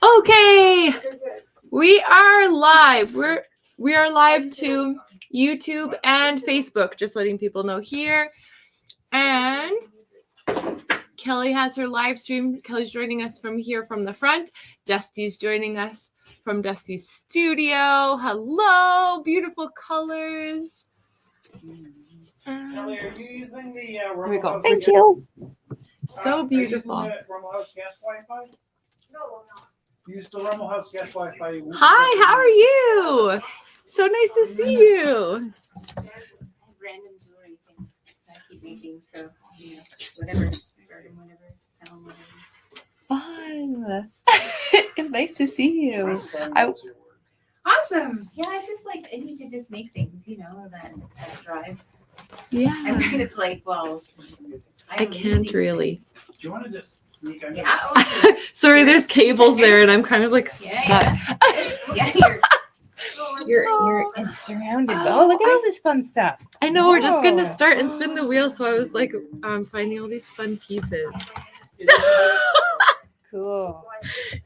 Okay, we are live. We are live to YouTube and Facebook. Just letting people know here. And Kelly has her live stream. Kelly's joining us from here from the front. Dusty's joining us from Dusty's studio. Hello, beautiful colors. Kelly, are you using the Here we go. Thank you. So beautiful. Are you using the Rummel House guest Wi-Fi? No, I'm not. Use the Rummel House guest Wi-Fi. Hi, how are you? So nice to see you. I have random jewelry things that I keep making, so whatever, starting whatever, selling whatever. Fun. It's nice to see you. Awesome. Yeah, I need to just make things, that drive. Yeah. And then it's like, well, I can't really. Do you want to just sneak under? Yeah. Sorry, there's cables there, and I'm kind of like stuck. Yeah, you're surrounded. Oh, look at all this fun stuff. I know we're just gonna start and spin the wheel, so I was like, finding all these fun pieces. Cool.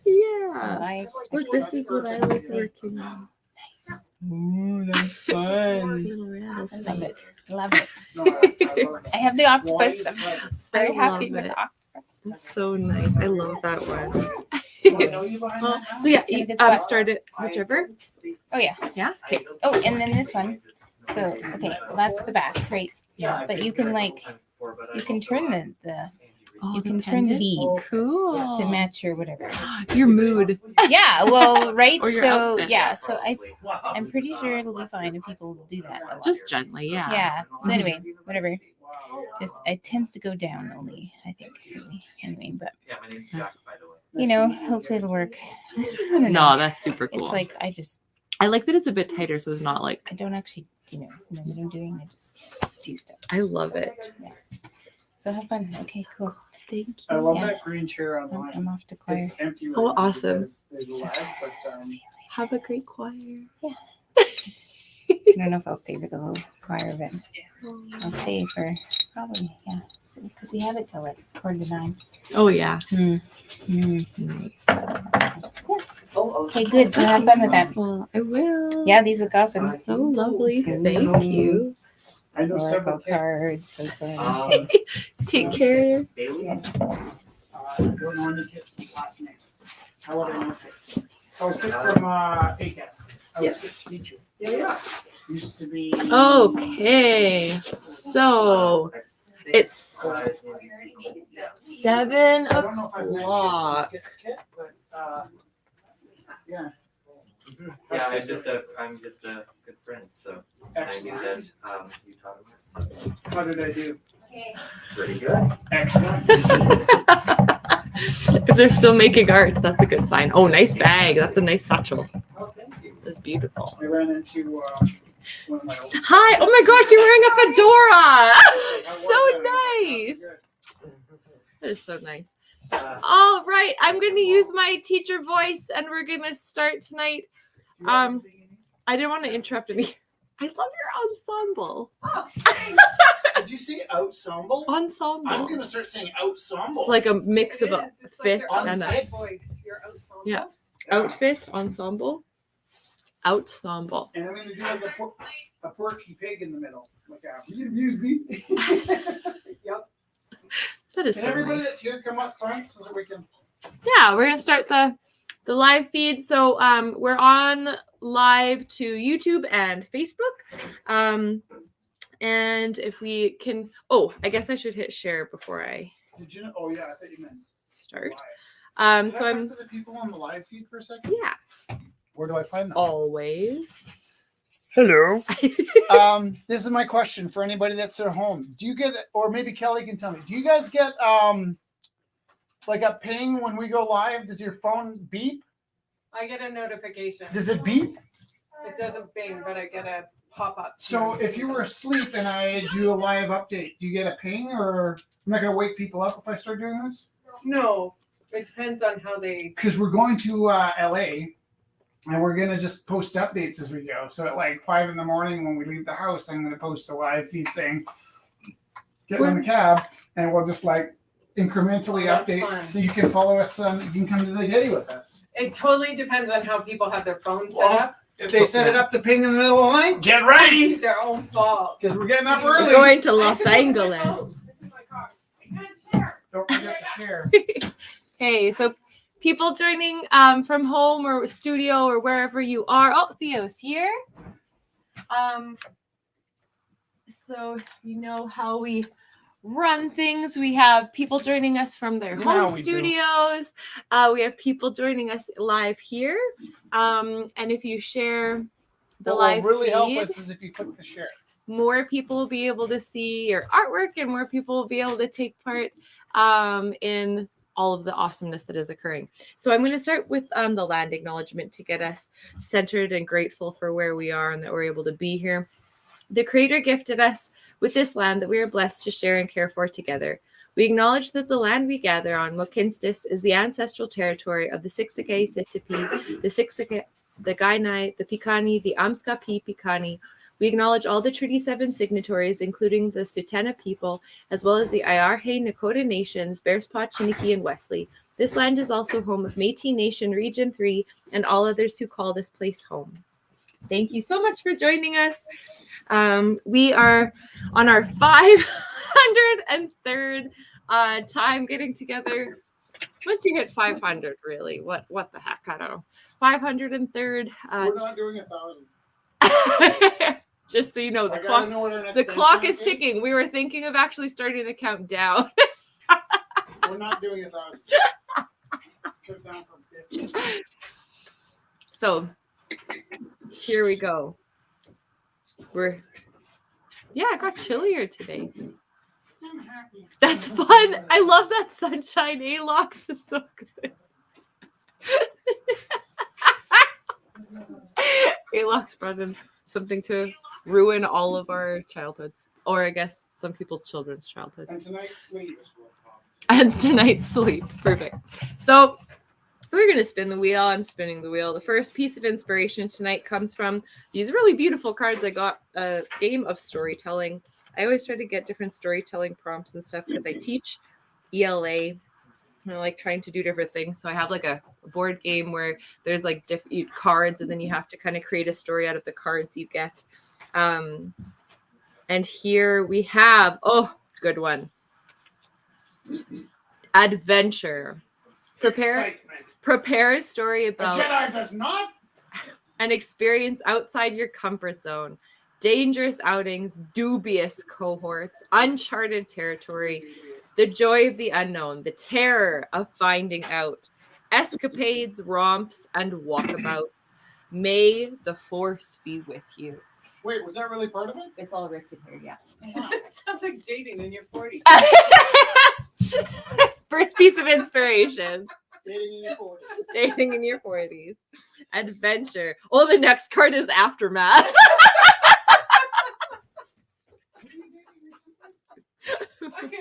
Yeah. Look, this is what I was working on. Nice. Ooh, that's fun. I love it. I have the octopus. I'm very happy with the octopus. It's so nice. I love that one. Oh, So yeah, you, start it whichever. Oh yeah. Yeah. Okay. Oh, and then this one. So okay, that's the back, right? Yeah. But you can turn you can turn the bead Cool to match your whatever. Your mood. Yeah. Well, right. Or your So outfit. yeah. So I'm pretty sure it'll be fine if people do that. A lot. Just gently, yeah. Yeah. So anyway, whatever. Just it tends to go down only, I think. Really. Anyway, but hopefully it'll work. I don't know. No, that's super cool. It's like I like that it's a bit tighter, so it's not like. I don't actually, know what I'm doing. I just do stuff. I love it. Yeah. So have fun. Okay, cool. Thank you. I love Yeah. that green chair online. I'm off to choir. It's empty right Oh, now awesome. because there's a lag, but, Have a great choir. I don't know if I'll stay for the whole choir, but I'll stay for probably, because we have it till like 8:45. Oh yeah. Nice. oh, Okay, good. So have fun with that. Well, I will. Yeah, these look awesome. So lovely. Thank you. I know several Oracle kids. cards. So fun. Take care. Don't know any kids' last names. However, I know kids. I was picked from ACAT. I was kids teacher. Yeah. Used to be. Okay. So it's 7 I don't know if I've met o'clock. kids' kid, but yeah. Yeah, I'm just a good friend, so I knew that you taught him. How did I do? Pretty good. Excellent. If they're still making art, that's a good sign. Oh, nice bag. That's a nice satchel. Oh, thank you. That's beautiful. I ran into one of my old. Hi. Oh my gosh, you're wearing a fedora. So nice. That is so nice. All right. I'm going to use my teacher voice and we're going to start tonight. I didn't want to interrupt any. I love your ensemble. Oh, did you say ensemble? Ensemble. I'm gonna start saying ensemble. It's like a mix of a fit and a Yeah. outfit ensemble. Ensemble. And I'm gonna do like a porky pig in the middle. Like yep. That is Can so everybody nice. that's here come up front so that we can. Yeah, we're gonna start the live feed. So we're on live to YouTube and Facebook. And if we can, I guess I should hit share before I Did you know? Oh yeah, I thought you meant start. live. So Can I I'm talk to the people on the live feed for a second. yeah, Where do I find them? always. Hello. This is my question for anybody that's at home. Do you get, or maybe Kelly can tell me, do you guys get like a ping when we go live? Does your phone beep? I get a notification. Does it beep? It doesn't bing, but I get a pop-up. So if you were asleep and I do a live update, do you get a ping, or I'm not going to wake people up if I start doing this? No, it depends on how they. Because we're going to LA and we're going to just post updates as we go. So at like 5 a.m. when we leave the house, I'm going to post a live feed saying, get in the cab, and we'll just like incrementally Oh, that's update fun. so you can follow us on, you can come to the Getty with us. It totally depends on how people have their phones set Well, up. If they set it up to ping in the middle of the night, get ready It's their own fault. because we're getting up We're early. going to I Los took this in my Angeles. phone. It's in my car. I can't share. Don't forget to share. Hey, so people joining from home or studio or wherever you are. Oh, Theo's here. So you know how we run things. We have people joining us from their You know how home we do. studios. We have people joining us live here. And if you share the What live will really help feed, us is if you click the share. more people will be able to see your artwork and more people will be able to take part in all of the awesomeness that is occurring. So I'm going to start with the land acknowledgement to get us centered and grateful for where we are and that we're able to be here. The Creator gifted us with this land that we are blessed to share and care for together. We acknowledge that the land we gather on, Mohkinstsis, is the ancestral territory of the Siksika Sitipi, the Siksika, the Kainai, the Piikani, the Amskapi Piikani. We acknowledge all the Treaty 7 signatories, including the Tsuut'ina people, as well as the Ayarhe Nakota Nations, Bearspaw, Chiniki, and Wesley. This land is also home of Métis Nation Region 3 and all others who call this place home. Thank you so much for joining us. We are on our 503rd time getting together. Once you hit 500, really, what the heck? I don't know. 503rd. We're not doing 1,000. Just so you know, I gotta know what our next the clock benchmark is ticking. We were thinking of actually starting the countdown. We're not doing 1,000. Cut down from 50. So here we go. It got chillier today. I'm happy. That's fun. I love that sunshine. Alox is so good. Alox brought in something to ruin all of our childhoods, or I guess some people's children's childhoods. And tonight's sleep is what And tonight's sleep. Perfect. So we're going to spin the wheel. I'm spinning the wheel. The first piece of inspiration tonight comes from these really beautiful cards. I got a game of storytelling. I always try to get different storytelling prompts and stuff because I teach ELA. And I like trying to do different things. So I have like a board game where there's like different cards and then you have to kind of create a story out of the cards you get. And here we have, good one. Adventure. Prepare a story A about Jedi does not. an experience outside your comfort zone, dangerous outings, dubious cohorts, uncharted territory, the joy of the unknown, the terror of finding out, escapades, romps, and walkabouts. May the force be with you. Wait, was that really part of it? It's all written here, yeah. It sounds like dating in your 40s. First piece of inspiration. Dating in your 40s. Dating in your 40s. Adventure. Oh, the next card is Aftermath. I am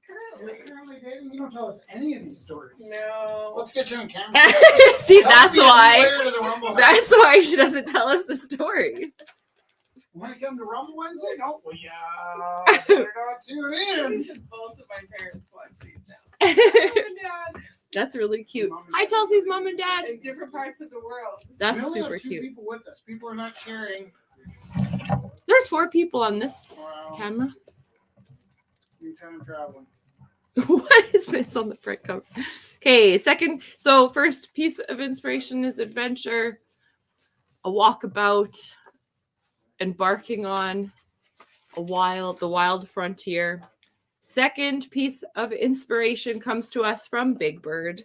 currently. You're currently dating? You don't tell us any of these stories. No. Let's get you on camera. See, That that's would be a new why. layer to the Rumble House. That's why she doesn't tell us the story. Want to come to Rumble Wednesday? No. Well, yeah. Better not tune in. Both of my parents watch these now. That's Mom and Dad really cute. Mom and Hi, Dad. Chelsea's mom and dad. in different parts of the world. That's We only super have 2 cute. people with us. People are not sharing. There's 4 people on this Wow. camera. New time traveling. What is this on the front cover? Okay, first piece of inspiration is adventure, a walkabout, embarking on the wild frontier. Second piece of inspiration comes to us from Big Bird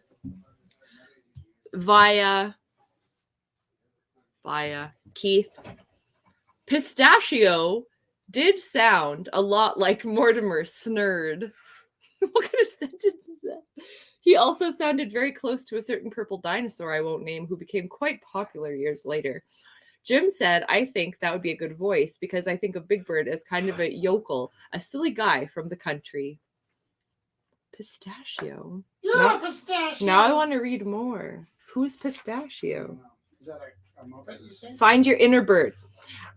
via Keith. Pistachio did sound a lot like Mortimer Snurd. What kind of sentence is that? He also sounded very close to a certain purple dinosaur I won't name who became quite popular years later. Jim said, I think that would be a good voice because I think of Big Bird as kind of a yokel, a silly guy from the country. Pistachio. You're No. a pistachio. Now I want to read more. Who's Pistachio? Is that a Muppet you say? Find your inner bird.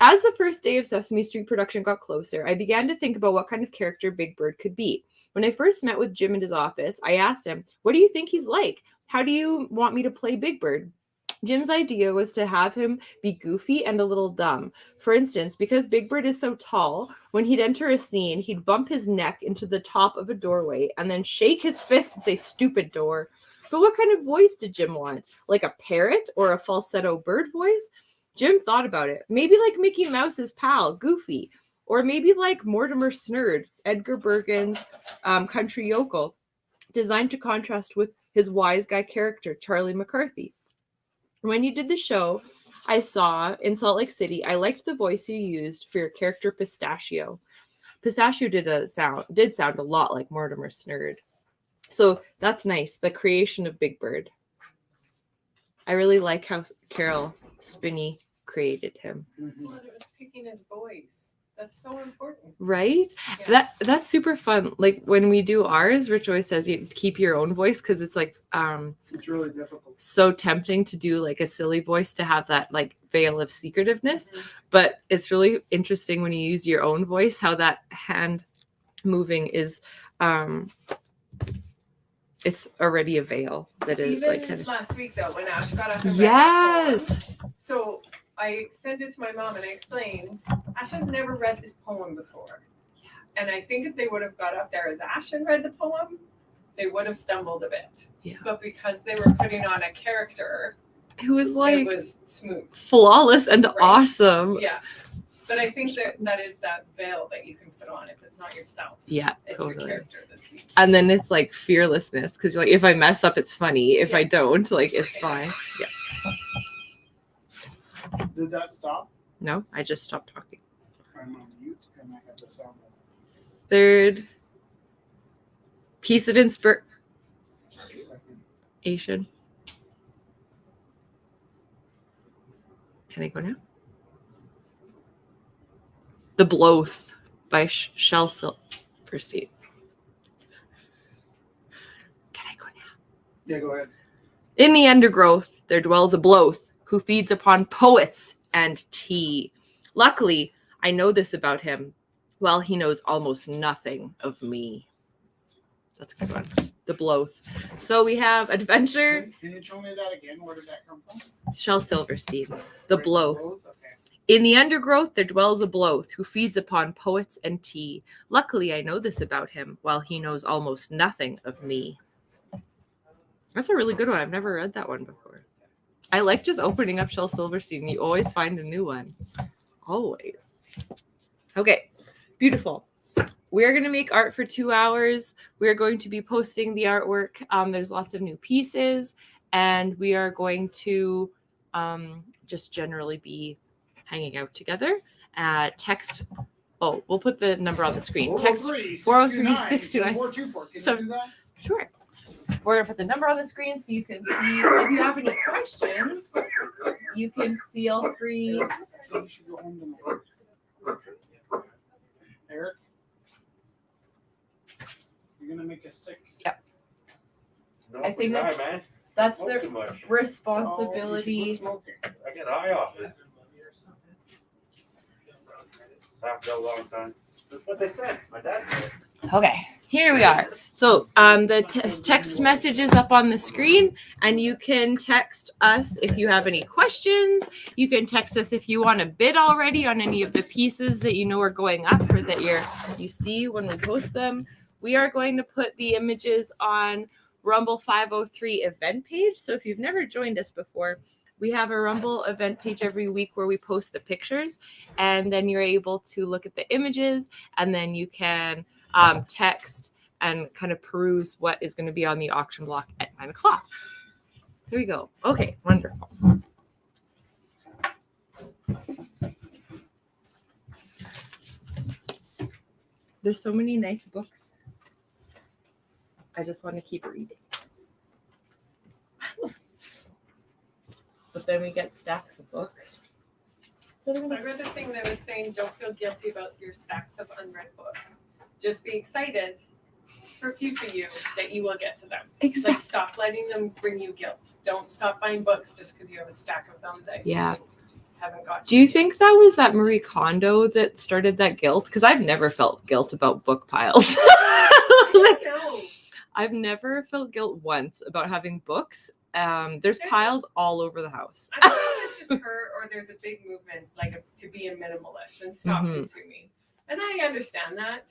As the first day of Sesame Street production got closer, I began to think about what kind of character Big Bird could be. When I first met with Jim in his office, I asked him, what do you think he's like? How do you want me to play Big Bird? Jim's idea was to have him be goofy and a little dumb. For instance, because Big Bird is so tall, when he'd enter a scene, he'd bump his neck into the top of a doorway and then shake his fist and say, stupid door. But what kind of voice did Jim want? Like a parrot or a falsetto bird voice? Jim thought about it. Maybe like Mickey Mouse's pal, Goofy. Or maybe like Mortimer Snurd, Edgar Bergen's country yokel, designed to contrast with his wise guy character, Charlie McCarthy. When you did the show, I saw in Salt Lake City, I liked the voice you used for your character Pistachio. Pistachio did sound a lot like Mortimer Snurd. So that's nice, the creation of Big Bird. I really like how Carol Spinney created him. Well, it was picking his voice. That's so important. Right? Yeah. That's super fun. Like when we do ours, Rich always says you keep your own voice because it's like It's really difficult. so tempting to do like a silly voice to have that like veil of secretiveness. Mhm. But it's really interesting when you use your own voice, how that hand moving is it's already a veil that is Even like kind of last week though, when Ash got up and read that yes. poem, so I sent it to my mom and I explained, Ash has never read this poem before. And I think if they would have got up there as Ash and read the poem, they would have stumbled a bit. Yeah. But because they were putting on a character, It was it like was smooth. flawless and Right. awesome. Yeah. But I think that is that veil that you can put on if it's not yourself. Yeah, It's your totally. character that speaks. And then it's like fearlessness because you're like, if I mess up, it's funny. If I Yeah. don't, like, it's fine. Yeah. Did that stop? No, I just stopped talking. I'm on mute and I have the sound on. Third piece of inspiration. Just a second. Can I go now? The Bloth by Shel Silverstein. Can I go now? Yeah, go ahead. In the undergrowth, there dwells a Bloth who feeds upon poets and tea. Luckily, I know this about him, while he knows almost nothing of me. That's a good one. The Bloth. So we have adventure, Can you tell me that again? Where did that come from? Shel Silverstein. The Right, Bloth. Okay. In the undergrowth, there dwells a Bloth who feeds upon poets and tea. Luckily, I know this about him, while he knows almost nothing of me. That's a really good one. I've never read that one before. I like just opening up Shel Silverstein. You always find a new one. Always. Okay, beautiful. We're going to make art for 2 hours. We're going to be posting the artwork. There's lots of new pieces, and we are going to just generally be hanging out together. Text. Oh, we'll put the number on the screen. Text 403-629. 424. Can you So- do that? Sure. We're gonna put the number on the screen so you can see. If you have any questions, you can feel free. You should go home tomorrow. Eric? You're gonna make us sick. I think that's Smoke the too much. Oh, you should responsibility. quit smoking. I get high off it. After a long time. That's what they said. My dad said. Okay, here we are. So the text message is up on the screen, and you can text us if you have any questions. You can text us if you want to bid already on any of the pieces that you know are going up or that you see when we post them. We are going to put the images on Rumble 503 event page. So if you've never joined us before, we have a Rumble event page every week where we post the pictures, and then you're able to look at the images, and then you can text and kind of peruse what is going to be on the auction block at 9 o'clock. Here we go. Okay, wonderful. There's so many nice books. I just want to keep reading. But then we get stacks of books. I read a thing that was saying don't feel guilty about your stacks of unread books. Just be excited for future you that you will get to them. Exactly. Like stop letting them bring you guilt. Don't stop buying books just because you have a stack of them that Yeah. you haven't got. Do you think that was that Marie Kondo that started that guilt? Because I've never felt guilt about book piles. Like, No. I've never felt guilt once about having books. There's There's- piles all over the house. I don't know if it's just her or there's a big movement to be a minimalist and stop Mhm. consuming. And I understand that.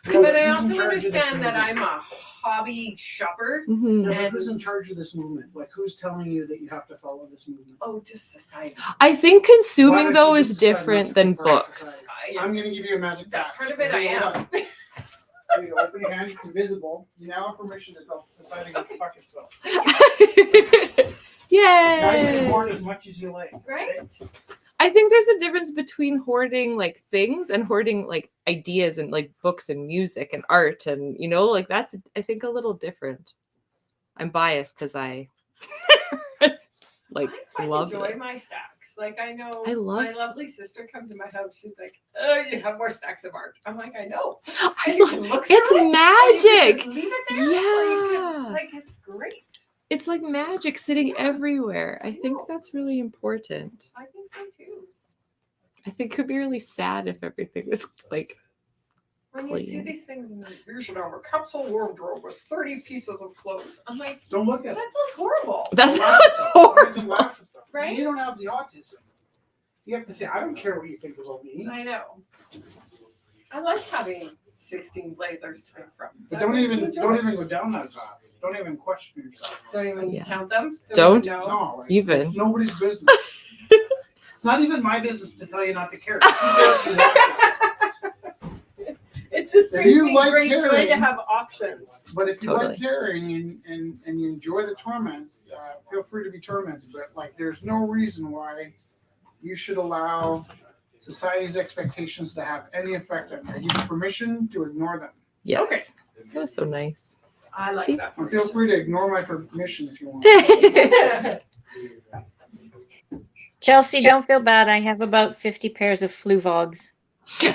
Well, But I who's in also charge of this understand that movement? I'm a hobby shopper. Mhm. Yeah, but And- who's in charge of this movement? Like, who's telling you that you have to follow this movement? Oh, just society. I think Why consuming don't though you is just decide not different to than take part in books. society? I'm going to give you a magic That pass. part of it I Hold am. on. You open your hand, it's invisible. You now have permission to tell society to fuck itself. Now you can Yay! hoard as much as you like. Right? I think there's a difference between hoarding like things and hoarding like ideas and like books and music and art and like that's I think a little different. I'm biased because I like I quite love enjoy it. my stacks. Like I know I love- my lovely sister comes in my house. She's like, "Oh, you have more stacks of art." I'm like, "I know." I And you love- can look through it's it, or you can magic. just leave it there. Or you Yeah. can, like it's great. It's like magic sitting everywhere. I think know. that's really important. I think so too. I think it could be really sad if everything was like When you see Clean. these things, and you should have a capsule wardrobe with 30 pieces of clothes. I'm like, Don't look that at it. sounds horrible. that Don't sounds laugh at them. horrible. Don't laugh at them. Right? You don't have the autism. You have to say, I don't care what you think about me. I know. I like having 16 blazers to pick from. But That don't brings even me joy. don't even go down that path. Don't even question yourself. Don't even Yeah. count them. Don't. Know. No, like, Even. it's nobody's business. It's not even my business to tell you not to care. You care if you want to. It just If brings you me like great joy to carrying- have options. But if you Totally. like caring and you enjoy the torment, feel free to be tormented. But like, there's no reason why you should allow society's expectations to have any effect on you. I give you permission to ignore them. Yes. Okay. That was so nice. I like See? that. And feel free to ignore my permission if you want. Chelsea, don't feel bad. I have about 50 pairs of Fluvogs. Oh, I'm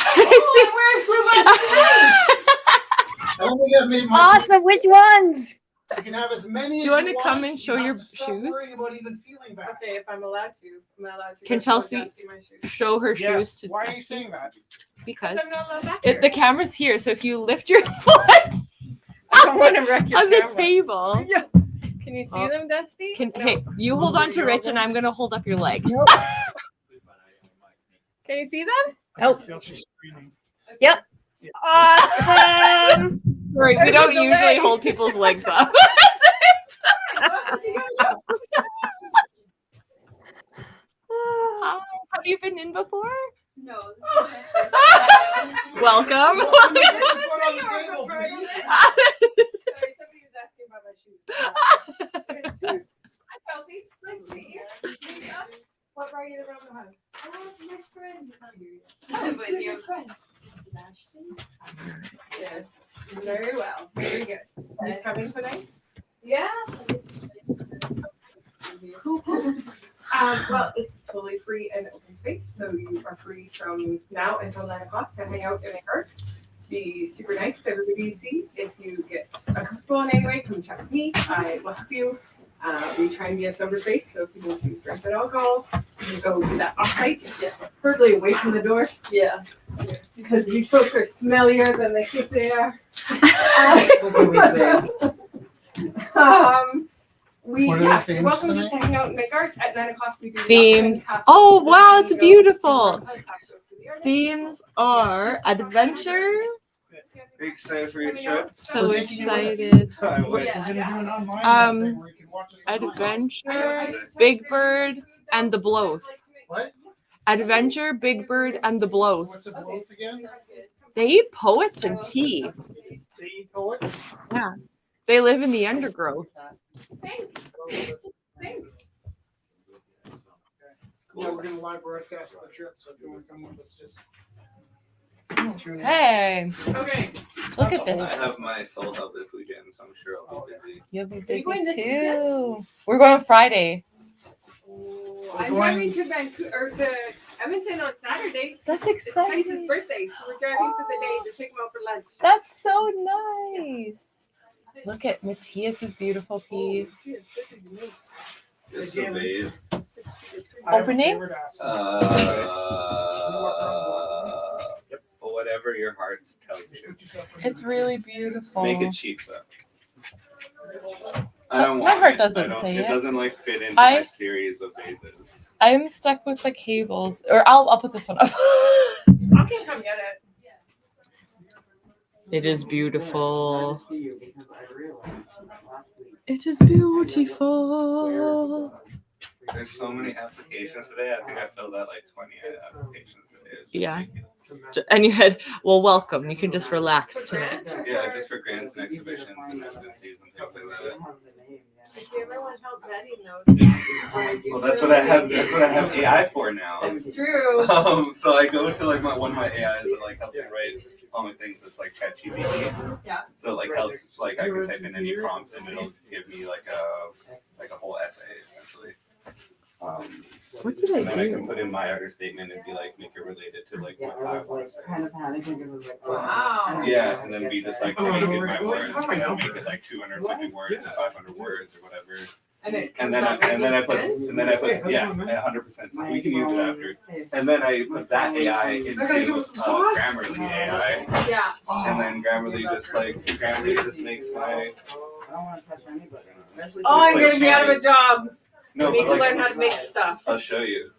wearing Fluvox tonight. I don't think I've made my. Awesome. Which ones? You can have as many. Do you as wanna you come want. and show You have your to stop shoes? worrying about even feeling bad. Okay, if I'm allowed to. Am I allowed to? Can go show Chelsea- Dusty my shoes? Show her shoes Yes. to Why are you Dusty saying that? because I'm not allowed back here. the camera's here. So if you lift your foot I don't want to wreck your on the camera. table, Yeah. Can you see Oh. them, Dusty? can No. hey, you hold on to Rich and I'm gonna hold up your leg. Can you see them? Oh, I feel she's screaming. awesome. Sorry, we There's don't a delay. usually hold people's legs up. Hi, have you been in before? No. Welcome. Put on the table, please. Sorry, somebody was asking about my shoes. Hi, Kelsey. Nice to meet you. What brought you around the house? Oh, my friend is not here yet. Oh, but Who's you- your friend? Sebastian? Yes. Very well. Very good. He's coming tonight? Yeah. Well, it's totally free and open space, so you are free from now until 9 o'clock to hang out in a cart. Be super nice to everybody you see. If you get uncomfortable in any way, come chat with me. I will help you. We try and be a sober space, so if you need to use drugs and alcohol, you go do that off-site, preferably away from the door, Yeah. because these folks are smellier than they think they are. We What are the yeah, themes you're welcome tonight? just to hang out and make art at 9 o'clock. We do the Themes. Austin Cafe. Oh wow, it's Go to beautiful. the house, access to the artist. Themes are adventure. Are you excited for your trip? So We're taking it with excited. I We're would. gonna do an online thing where you can watch us on the phone. Adventure, Big Bird, and the Blows. What? Adventure, Big Bird, and the Blows. What's the both again? They eat poets and tea. They eat poets? They live in the undergrowth. Thanks. Thanks. Yeah, we're gonna live broadcast the trip, so if you wanna come with us, just tune in. Hey, Okay. look at I this. have my soul help this weekend, so I'm sure I'll be busy. You'll be you going this busy too. We're going Friday. I'm driving to Vancouver or to Edmonton on Saturday. That's It's Tice's exciting. birthday, so we're driving for the day to take him out for lunch. That's so nice. Look at Matthias's beautiful piece. Just the vase. I have a Opening? favorite aspect. But what whatever your heart tells you. It's really beautiful. Make it cheap though. I But don't my want heart it. doesn't I don't, say it. it. Doesn't like fit into I- my series of vases. I'm stuck with the cables. Or I'll put this one up. I can come get it. It is beautiful. It is beautiful. There's so many applications today. I think I filled out like 20 applications today. It's Yeah. ridiculous. And you had, well, welcome. You can just relax tonight. Yeah, just for grants and exhibitions and residencies and things like that. If you ever want help vetting those. Well, that's what I have. That's what I have AI for now. It's true. So I go to like one of my AIs that like helps me write all my things. It's like ChatGPT. Yeah. So it like helps like I can type in any prompt and it'll give me like a whole essay essentially. What did and I then I do? can put in my other statement and be like make it related to like what I want to say. Wow. Yeah, and then be just like make it my words, and then make it like 250 words or 500 words or whatever. And it And comes then out I making put sense? yeah 100%. So we can use it after. And then I put that AI into Grammarly AI, Yeah. and then Grammarly just makes my. Oh, I'm gonna be out of a job. No, I need but to like, learn how to make stuff. I'll show you.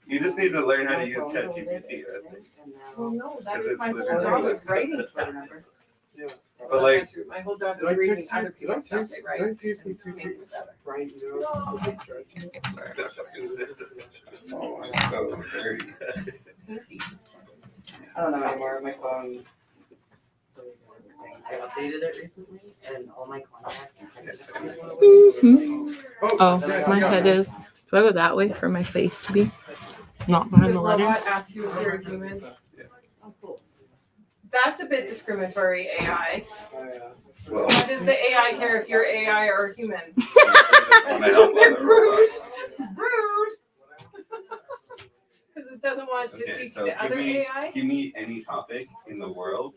You just need to learn how to use ChatGPT. Well, no, that Because is my it's whole literally- job is writing stuff. But like, That's not true. My whole job Did I is reading text other you? people's stuff they write. Did I seriously text Make you? it better. Right, you know, instructions. sorry, I'm not fucking with this. Oh, I'm so dirty. I don't know anymore. My phone. I updated it recently, and all my contacts. Oh, my head is. Do I go that way for my face to be? Not behind the If robot letters? asks you if you're a human. Oh, cool. That's a bit discriminatory, AI. Well, Why does the AI care if you're AI or a human? I don't want to Rude. Rude. Because it doesn't want to Okay, teach so the other AI. give me any topic in the world,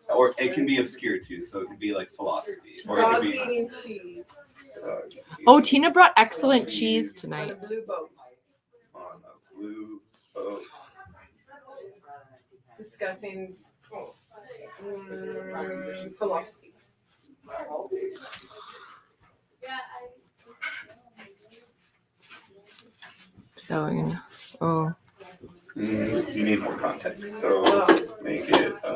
or it can be obscure too. So it could be like philosophy, or it could Dogs be. eating cheese Oh, Tina brought excellent cheese on a tonight. blue boat. On a blue boat. Discussing philosophy. So I'm gonna. Oh. You need more context, so make it. Oh.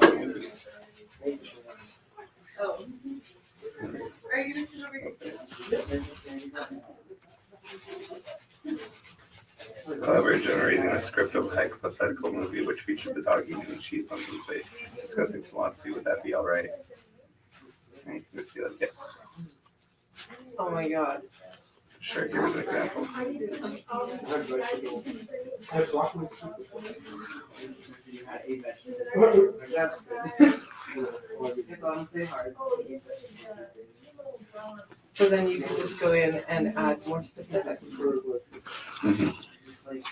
Are you gonna sit over here? However, generating a script of a hypothetical movie which features the dog eating cheese on blue plate, discussing philosophy. Would that be all right? And you would be like, yes. Oh my god. Sure. Here's an example. It's honestly hard. So then you can just go in and add more specifics. Just like,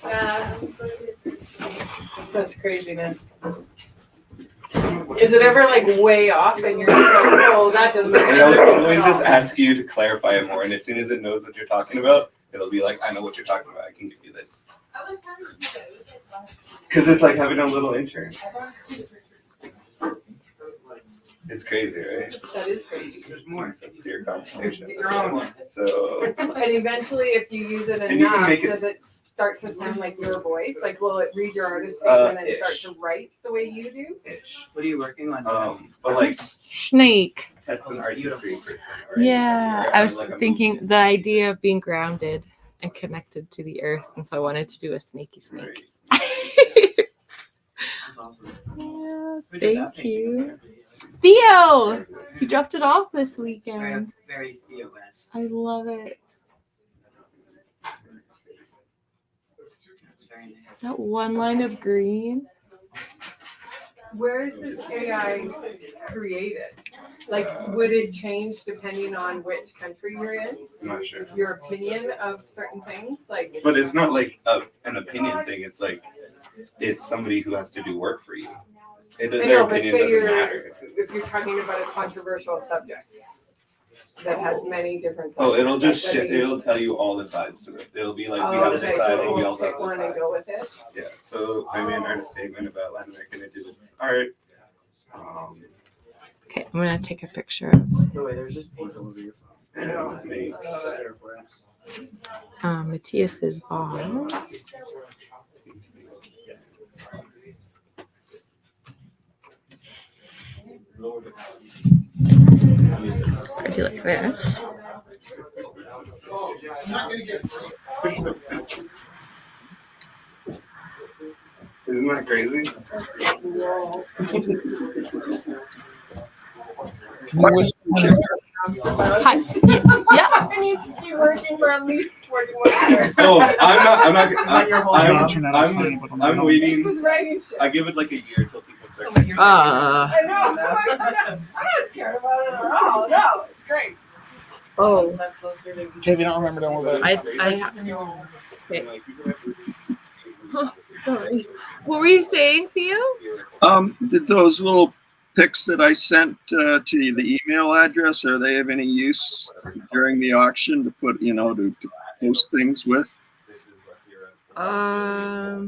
Yeah. That's craziness. Is it ever like way off and you're just like, oh, that doesn't make It'll sense. always just ask you to clarify it more, and as soon as it knows what you're talking about, it'll be like, I know what you're talking about. I can give you this. I was kind of too. It was like last Because it's like having a little intern. It's crazy, right? That is crazy. there's more. It's a clear conversation. Your own one. So And eventually, if you use it And you can enough, make it does it start to sound like your voice? Like, will it read your artist statement and start ish. to write the way you do? ish. What are you working on? But like Snake. test an art history person. Right? Yeah, Or I was like a thinking movie. the idea of being grounded and connected to the earth, and so I wanted to do a snaky snake. That's awesome. Yeah, Who did that thank painting? you. Theo! He dropped it off this Very, weekend. very Theo-esque. I love it. That's very nice. That one line of green. Where is this AI created? Like, would it change depending on which country you're in? I'm not sure. Your opinion of certain things? Like, But it's not like an opinion thing. It's like it's somebody who has to do work for you. I Their know, but opinion say doesn't you're, matter. if you're talking about a controversial subject, that has many different. Oh, it'll just sizes. Like, it'll tell you all the sides to it. It'll be like we Oh, have this okay, side so and we we'll also have pick this one and side. go with it. Yeah. So I made an artist statement about Latin American indigenous art. Okay, I'm gonna take a picture of No way, there's just paint all over your phone. And make Matthias's vase. I do like this. I'm not gonna get Isn't that crazy? Hi. Yeah. I need to keep working for at least 21 years. Oh, I'm not. I'm This waiting. is writing shit. I give it like a year till people start. I know. I'm not scared about it at all. No, it's great. Oh, Okay, if you don't remember, don't worry about it. Sorry. What were you saying, Theo? Did those little pics that I sent to the email address, are they of any use during the auction to put, to post things with? Oh,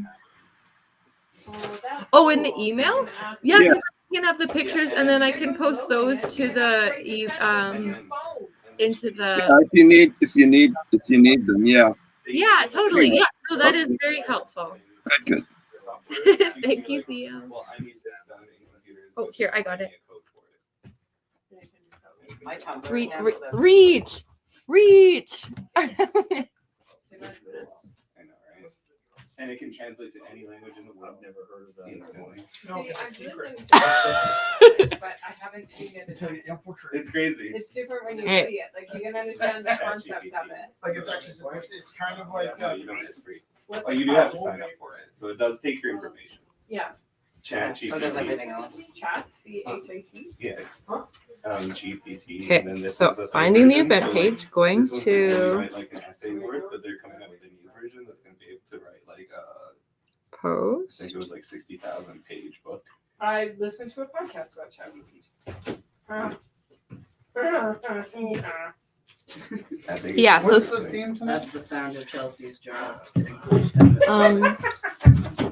in the email? Yeah, Yeah. 'cause I can have the pictures and then I can post those to the into the. Yeah, if you need them, yeah. Yeah, totally. Yeah, no, that is very helpful. Good. Thank you, Theo. Oh, here, I got it. My town Reach. doesn't have the- Reach. I know, right? And it can translate to any language in the world. I've never heard of that instantly. See, I've listened to it, but I haven't seen it. It's crazy. It's different when you Hey. see it. Like you can understand the concept of it. Like it's actually supposed to, it's kind of like, No, you don't, it's free. What's Oh, it you do have to called? sign up for it. So it does take your information. Yeah. Chat So does GPT. everything else. Chat. CHAT. Yeah. GPT. Okay, and then this so is the third finding the version. event So, like, page, going this one's gonna only to write like an essay worth, but they're coming out with a new version that's gonna be able to write like I post. think it was like 60,000 page book. I listened to a podcast about ChatGPT. I think Yeah, so what's the theme tonight? That's the sound of Chelsea's jaw.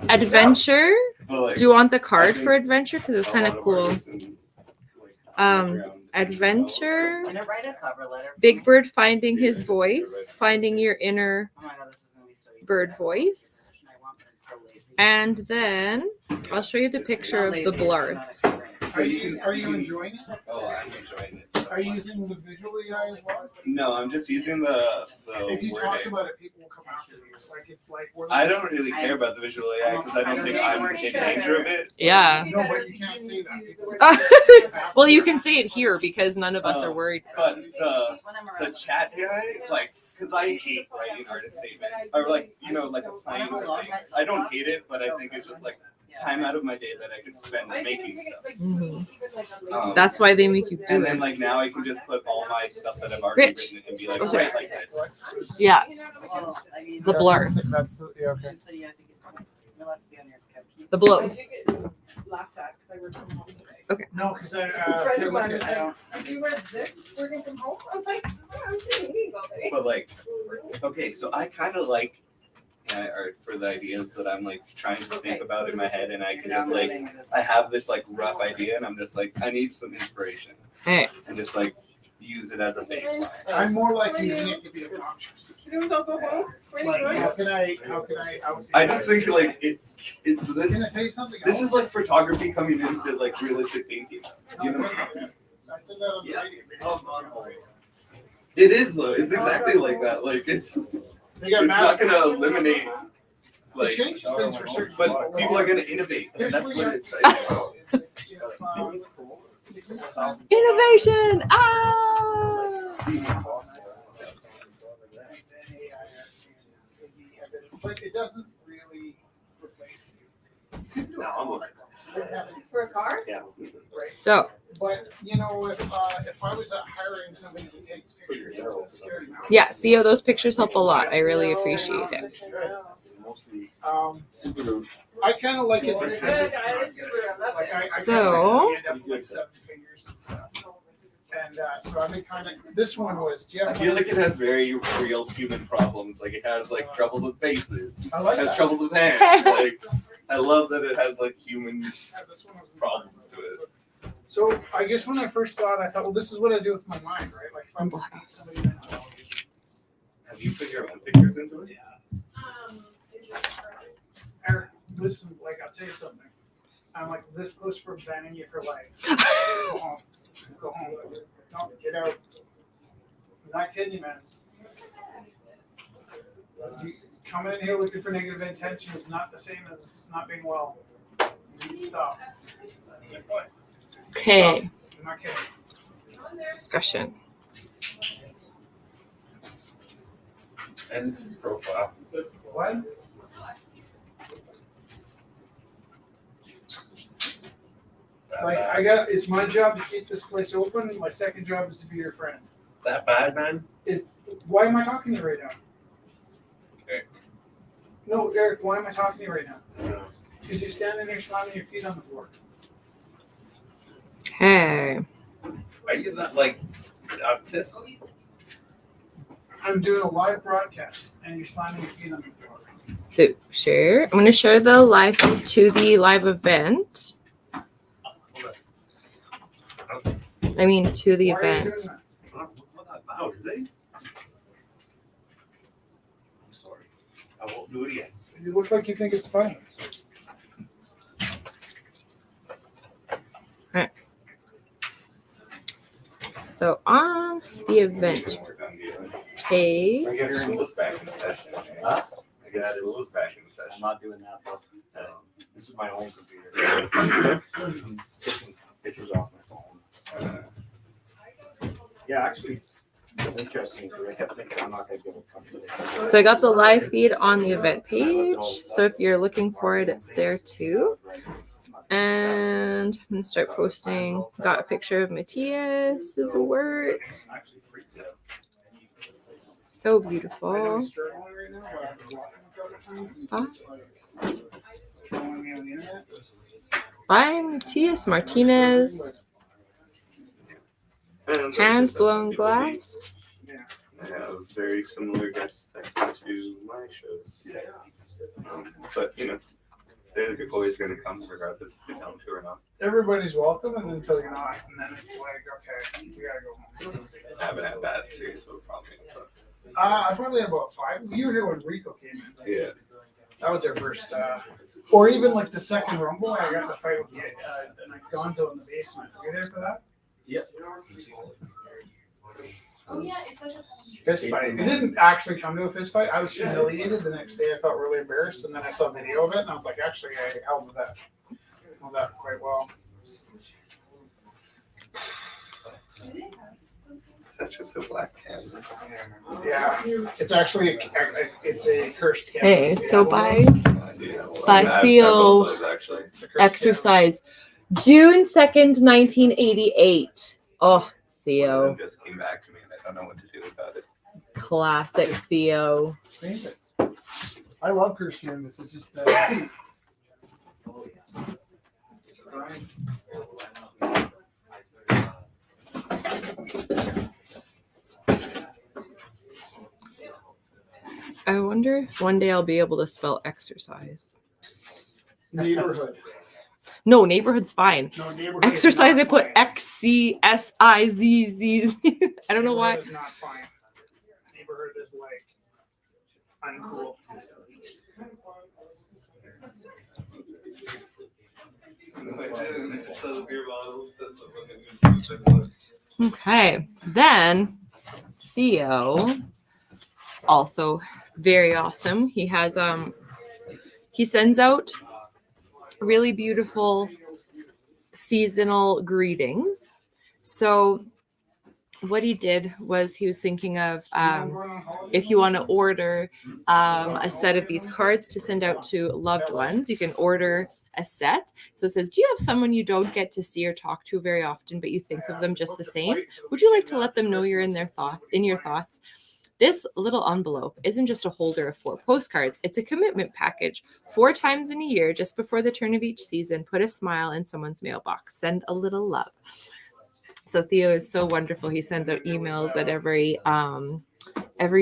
adventure. But, like, Do you want the I card think for adventure? Because it's a kind lot of of cool. artists and, like, Um, Adventure. Can it write a cover letter? for Big me? Bird finding his voice, finding your inner Oh my God, this is gonna be so easy. bird voice. I want, but I'm so lazy. And then I'll show you the picture Not of lazy, the it's blur. not experience. Are you enjoying it? Oh, I'm enjoying it. So Are you much. using the visual AI as well? No, I'm just using the If you word talk AI. about it, people will come after you. Like it's like we're I don't really care about the visual AI because I don't think I'm in danger of it. Yeah. No, but you can't say that. Well, you can say it here because none of us are worried. But When I'm the around- chat AI, like, because I hate writing artist statements or like like a plain thing. I don't hate it, but I think it's just like time out of my day that I could spend making stuff. That's why they make you do And then it. like now I can just put all my stuff that I've already Rich. written and be like, Oh, sorry. write like this. Yeah, Well, I mean, the blur, That's yeah, okay. so yeah, I think it's allowed to be on your couch. the I blow. did get laughed at because I worked from home today. No, because A friend here, of look mine was at like, "Did you wear this working from home?" I'm like, "Yeah, I'm sitting meetings all day." But like, okay, so I kind of like art for the ideas that I'm like trying to think about in my head, and I can just like I have this like rough idea, and I'm just like I need some inspiration, Hey. and just like use it as a baseline. I'm more like using it to be obnoxious. Kiddos all go home. Where are you Like, going? how can I I just think like it's Can this. I tell you something This else? is like photography coming into like realistic painting. You know, I said that on the radio. it is though. It's exactly like that. Like it's They got not mad. gonna eliminate It like, changes things for certain but people are gonna innovate. And Here's that's what what you- it's about. Innovation! Ah! But it doesn't really replace you. For a car? Yeah. So, But you know, if I was hiring somebody to take pictures, I'm scared now. yeah, Theo, those pictures help a lot. I really appreciate it. I kind of like it Good, because it's I was super like I So- end up with like 7 fingers and stuff. And so I've been kind of. This one was. Do you I have feel one? like it has very real human problems. Like it has like troubles with faces. I like It has that. troubles with hands. Like I love that it has like human Yeah, this one was problems to it. So I guess when I first saw it, I thought, well, this is what I do with my mind, right? Like if I'm somebody that- Have you put your own pictures into it? Eric, listen, like I'll tell you something. I'm like this close from banning you for life. Go home. Go home. No, get out. I'm not kidding you, man. You coming in here looking for negative intention is not the same as not being well. You need to stop. Okay. I'm not kidding. Discussion. And profile. What? Like I got, it's my job to keep this place open. My second job is to be your friend. That bad, man? Why am I talking to you right now? Okay. No, Eric, why am I talking to you right now? No. Because you're standing there slamming your feet on the floor. Okay. Are you not like autistic? I'm doing a live broadcast and you're slamming your feet on the floor. So share. I'm going to share the live to the live event. I mean, to the Why are you doing event. that? It's not that loud, is it? I'm sorry. I won't do it again. You look like you think it's funny. So on the event page. I guess school is back in session. Huh? I guess school is back in I'm session. not doing that, but this is my own computer. Taking pictures off my phone. Yeah, actually, it's interesting because I kept thinking I'm not going to be able to come to this. So I got the live feed on the event page. So if you're looking for it, it's there too. And I'm gonna start posting. Got a picture of Matthias's work. So I know beautiful. I'm struggling right now, but I've been walking a couple times. and it's like, following me on the internet. By Matthias Martinez. Hands blown glass. I have very similar guests that come to my shows. But you know, they're always going to come regardless if they don't to or not. Everybody's welcome and until you're not. And then it's like, okay, we gotta go home. I haven't had that serious of a problem. But I probably had about 5. You were here when Rico came in. yeah. That was their first, or even like the second Rumble. I got to fight with Gonzo in the basement. Were you there for that? Oh, yeah, it's like a Fist fight. It didn't actually come to a fist fight. I was humiliated the next day. I felt really embarrassed, and then I saw a video of it, and I was like, actually, I held that quite well. Such as a black canvas. Yeah, it's actually it's a cursed canvas. Okay, so by Yeah, well, By I have Theo several of those, actually. It's a cursed exercise. June 2nd, 1988. Oh, Theo. One just came back to me and I don't know what to do about it. Classic Theo. canvas. I love cursed canvas. It's just I wonder if one day I'll be able to spell exercise. neighborhood. No, neighborhood's fine. No, neighborhood. is Exercise, not I put fine. XCSIZZ. I don't know why. Neighborhood is not fine. Neighborhood is like uncool. Okay, then Theo is also very awesome. He has he sends out really beautiful seasonal greetings. So what he did was he was thinking of if you want to order a set of these cards to send out to loved ones, you can order a set. So it says, do you have someone you don't get to see or talk to very often, but you think of them just the same? Would you like to let them know you're in your thoughts? This little envelope isn't just a holder of 4 postcards. It's a commitment package. 4 times in a year, just before the turn of each season, put a smile in someone's mailbox. Send a little love. So Theo is so wonderful. He sends out emails at every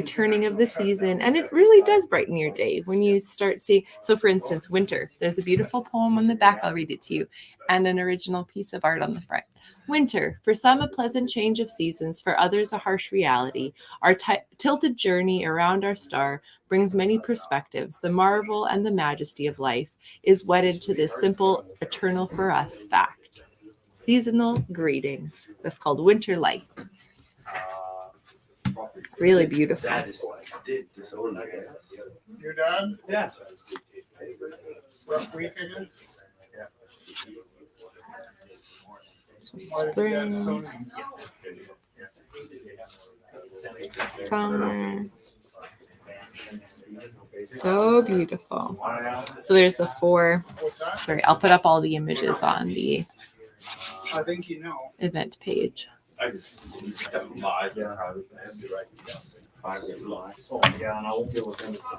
turning of the season, and it really does brighten your day when you start seeing. So for instance, winter, there's a beautiful poem on the back, I'll read it to you, and an original piece of art on the front. Winter, for some a pleasant change of seasons, for others a harsh reality. Our tilted journey around our star brings many perspectives. The marvel and the majesty of life is wedded to this simple, eternal for us fact. Seasonal greetings. That's called Winter Light. Really beautiful. Your dad? Yeah. Rough week, I guess? Spring, summer. So beautiful. So there's the 4. What's that? Sorry, I'll put up all the images on the I think you know. event page. I just live.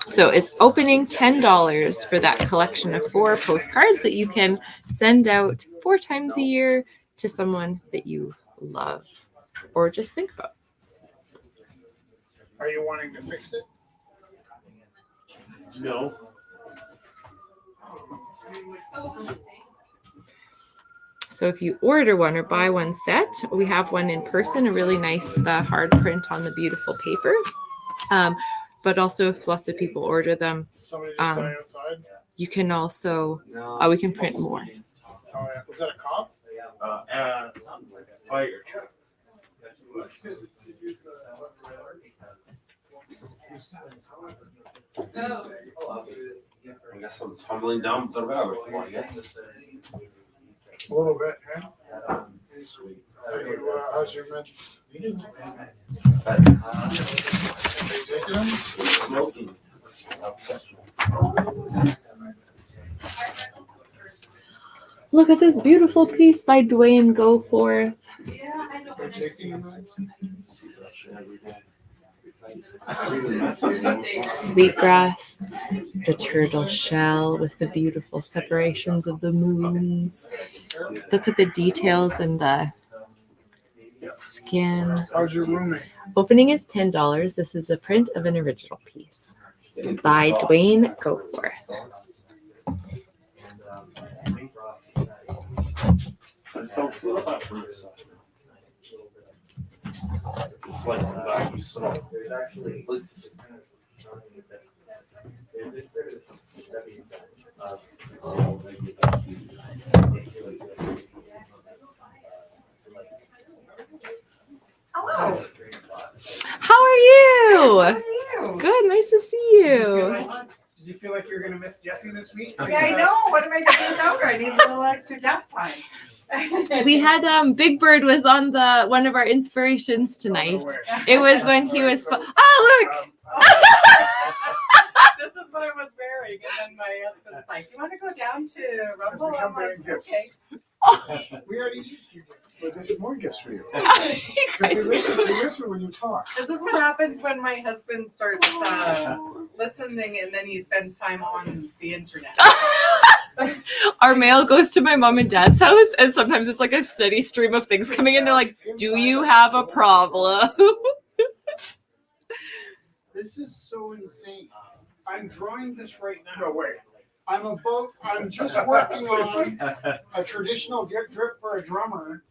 So it's opening $10 for that collection of 4 postcards that you can send out 4 times a year to someone that you love or just think about. Are you wanting to fix it? No. So if you order one or buy one set, we have one in person, a really nice hard print on the beautiful paper. But also if lots of people order them, Somebody just died outside? you can also, we can print more. Oh, yeah. Was that a cop? Fire. I guess I'm tumbling down the road. A little bit, huh? How's your meds? Are you taking them? Smoking. Look at this beautiful piece by Dwayne Goforth. Are you taking your meds? Sweetgrass, the turtle shell with the beautiful separations of the moons. Look at the details in the skin. How's your roommate? Opening is $10. This is a print of an original piece by Dwayne Goforth. Hello. How are you? How are you? Good, nice to see you. Did you feel like you're gonna miss Jesse this week? Yeah, I know. What am I doing without her? I need a little extra desk time. We had Big Bird was on the one of our inspirations tonight. It was when he was. Oh look! This is what I was wearing, and then my husband's like, "Do you want to go down to Rumble?" I'm like, "Okay." We already used you. But this is more gifts for you. You We guys- listen when you talk. This is what happens when my husband starts listening, and then he spends time on the internet. Our mail goes to my mom and dad's house, and sometimes it's like a steady stream of things coming in. They're like, "Do you have a problem?" This is so insane. I'm drawing this right now. No way. I'm just working on a traditional drip for a drummer,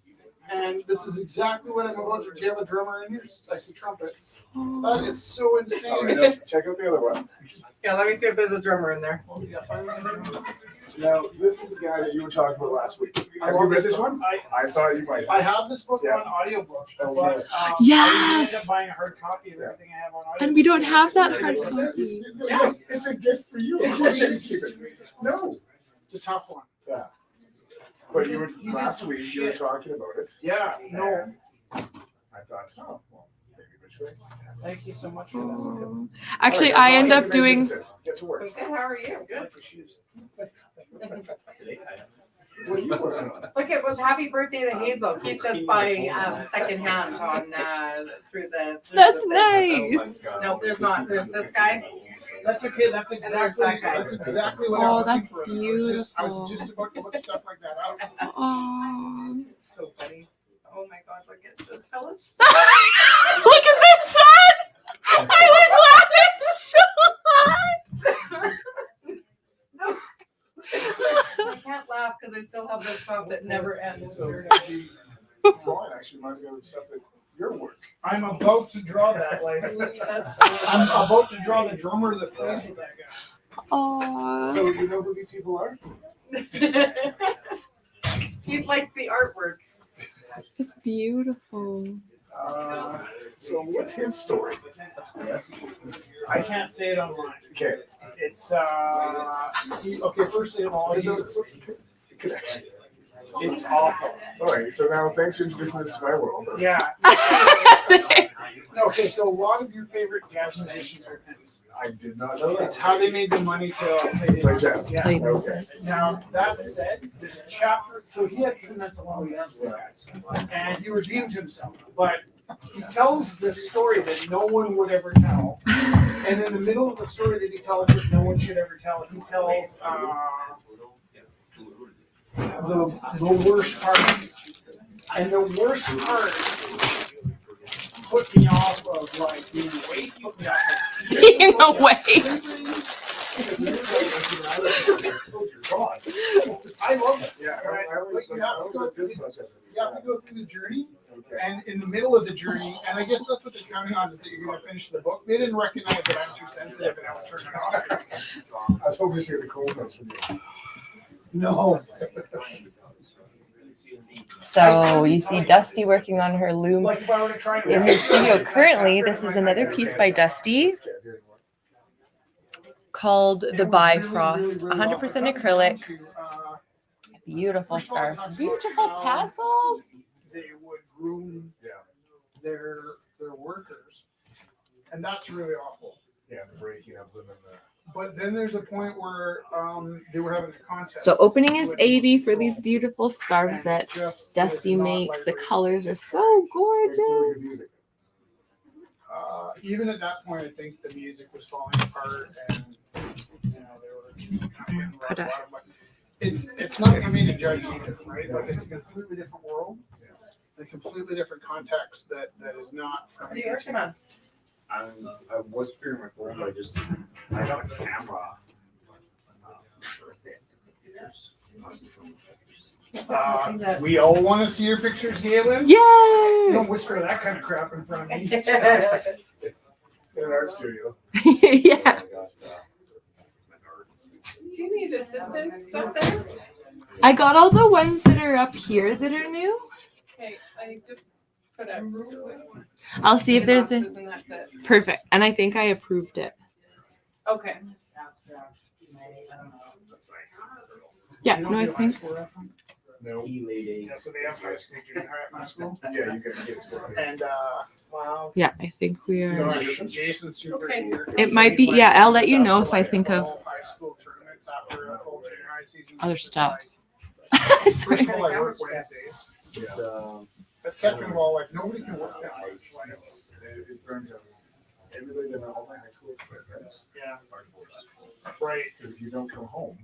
and this is exactly what I'm about to do. Do you have a drummer in here? I see trumpets. That is so All right, insane. let's check out the other one. Yeah, let me see if there's a drummer in there. Now, this is a guy that you were talking about last week. I Have you love read this this one? I thought you might. I have this book Yeah. on audiobook, Oh, but I Yes! ended up buying a hard copy of everything I have on audiobook. And we don't have that hard copy. Yeah, it's a gift for you. Of course you keep it. No. It's a tough one. Yeah. But you were last week. You were talking about it. Yeah, no. and I thought, oh, well, maybe which way? Thank you so much for that. Actually, All right, I end now up doing. Get to work. Good, how are you? Good for shoes. What are you working on? Look, it was happy birthday to Hazel. Keith does by secondhand on through the. That's the nice. No, there's not. There's this guy. That's okay. That's exactly that guy. that's exactly what I Oh, was that's looking for. I was beautiful. just about to look stuff like that up. Oh. So funny. Oh my god, look at the tell it. Look at this sun! I was laughing so hard. I can't laugh because I still have this stuff that never ends. So she drawing actually reminds me of the stuff that your work. I'm about to draw that. Like, I'm about to draw the drummer that plays with that guy. Aww. So you know who these people are? He likes the artwork. It's beautiful. So what's his story? I can't say it online. Okay. It's okay. First of all, What's the connection? it's awful. All right. So now, thanks for introducing this to my world. Yeah. Okay, so a lot of your favorite jazz musicians are pimps. I did not know that. It's how they made the money to Play jazz. Yeah. Play Okay. Now that said, there's a chapter. So he had some mental illness, and he redeemed himself. But he tells this story that no one would ever tell. And in the middle of the story that he tells that no one should ever tell, he tells the worst part. And the worst part put me off of like being awake, put me off of Being awake. God. I love it. Yeah. Right. I only But you have to go through this much of it. You have to go through the journey, Okay. and in the middle of the journey, and I guess that's what they're counting on is that you're going to finish the book. They didn't recognize that I'm too sensitive and I would turn it off. I was hoping to see the cold notes from you. No. So you see Dusty working on her loom Like if I were to try and in the studio currently. This is another piece by Dusty Can't do anymore. called The Bifrost. 100% acrylic. Beautiful scarf. Beautiful tassels. They would groom their workers, and that's really awful. Yeah, the breaking of them and the. But then there's a point where they were having a contest. So opening is 80 for these beautiful scarves and that just Dusty was not makes. The like- colors are so gorgeous. Music. Even at that point, I think the music was falling apart, and they were kind of Put a- it's not for me to judge either, right? Like it's a completely different world, a completely different context that is not from What are you working on? I was clearing my phone, but I got a camera. We all want to see your pictures, Galen. Yay! Don't whisper that kind of crap in front of me. In an art studio. Yeah. Do you need assistance up there? I got all the ones that are up here that are new. Okay, I just put a. I'll see if there's a boxes and that's it. perfect. And I think I approved it. Okay. Yeah, no, I think No. Yeah, so they have high school, junior high at my school. Yeah, you can get to it. And wow. yeah, I think we So are. Jason's super Okay. eager. It might be, yeah, I'll let you know if I think of All high school tournaments after a full junior high season. other It's stuff. like, First Sorry. of all, I work Wednesdays. But second of all, like nobody can work that much. Like, It burns out. Everybody that all my high school friends yeah, are divorced. right, Because if you don't come home,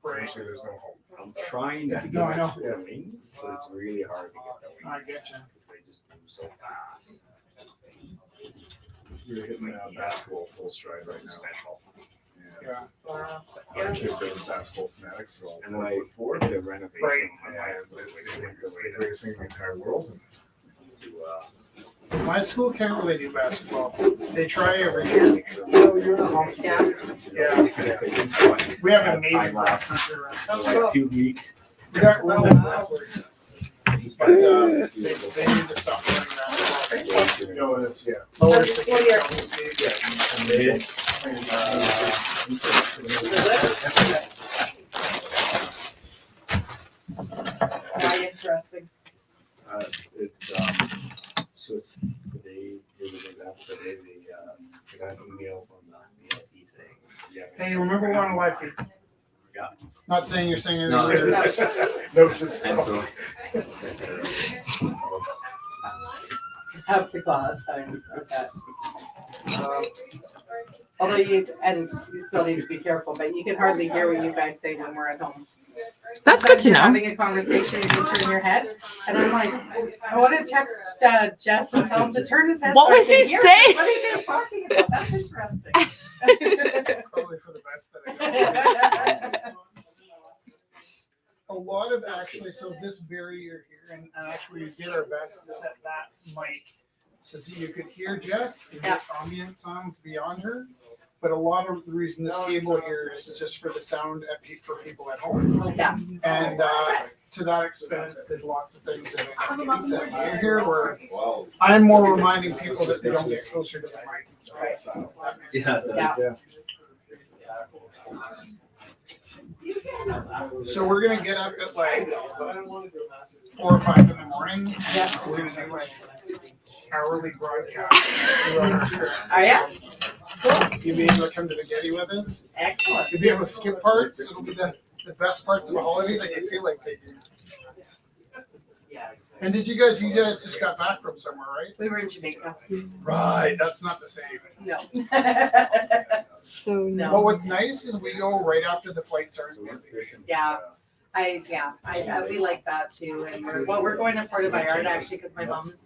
right. actually there's no home. I'm trying to No, I know. get the wings, but it's really hard to get the wings. I get you. They just move so fast. We're hitting basketball full stride right now. Yeah. Our kids are basketball fanatics, so all And 4 I foot 4. did a renovation. Right. on my And this is the greatest thing in the entire world. My school can't really do basketball. They try every year. No, you're not home. Yeah. Yeah. We have an amazing Time lapse. country around. For like 2 weeks. We got really good wrestlers. But they need to stop doing that. No, that's, yeah. Lower That's 60s, what you're- double C. Yeah. Very interesting. So it's today, it was an example today, they got an email from the BLT saying. yeah, Hey, remember we're on a live feed. Yeah. Not saying you're saying anything. No, weird. No, just. And so, Up to class, I with that. Although you still need to be careful, but you can hardly hear what you guys say when we're at home. That's good to Sometimes you're know. Having a conversation, you turn your head, and I'm like, I want to text Jess and tell him to turn his head. What so I was can he hear saying? What are you guys talking about? That's interesting. Probably for the best that I know. A lot of actually, so this barrier here, and actually we did our best to set that mic so you could hear Jess and get ambient sounds beyond her. But a lot of the reason this cable here is just for the sound for people at home. Yeah. And to that extent, there's lots of things that can be said here where I'm more reminding people that they don't get closer to the mic. So that makes sense. So we're gonna get up at like 4 or 5 in the morning. Yeah. We're gonna do like hourly broadcast. Oh yeah. Cool. You'll be able to come to the Getty with us. Excellent. You'll be able to skip parts. It'll be the best parts of a holiday that you feel like taking. And did you guys just got back from somewhere, right? We were in Jamaica. Right, that's not the same. No. So no. But what's nice is we go right after the flights aren't busy. Yeah. I we like that too, and we're going to Puerto Vallarta actually because my mom's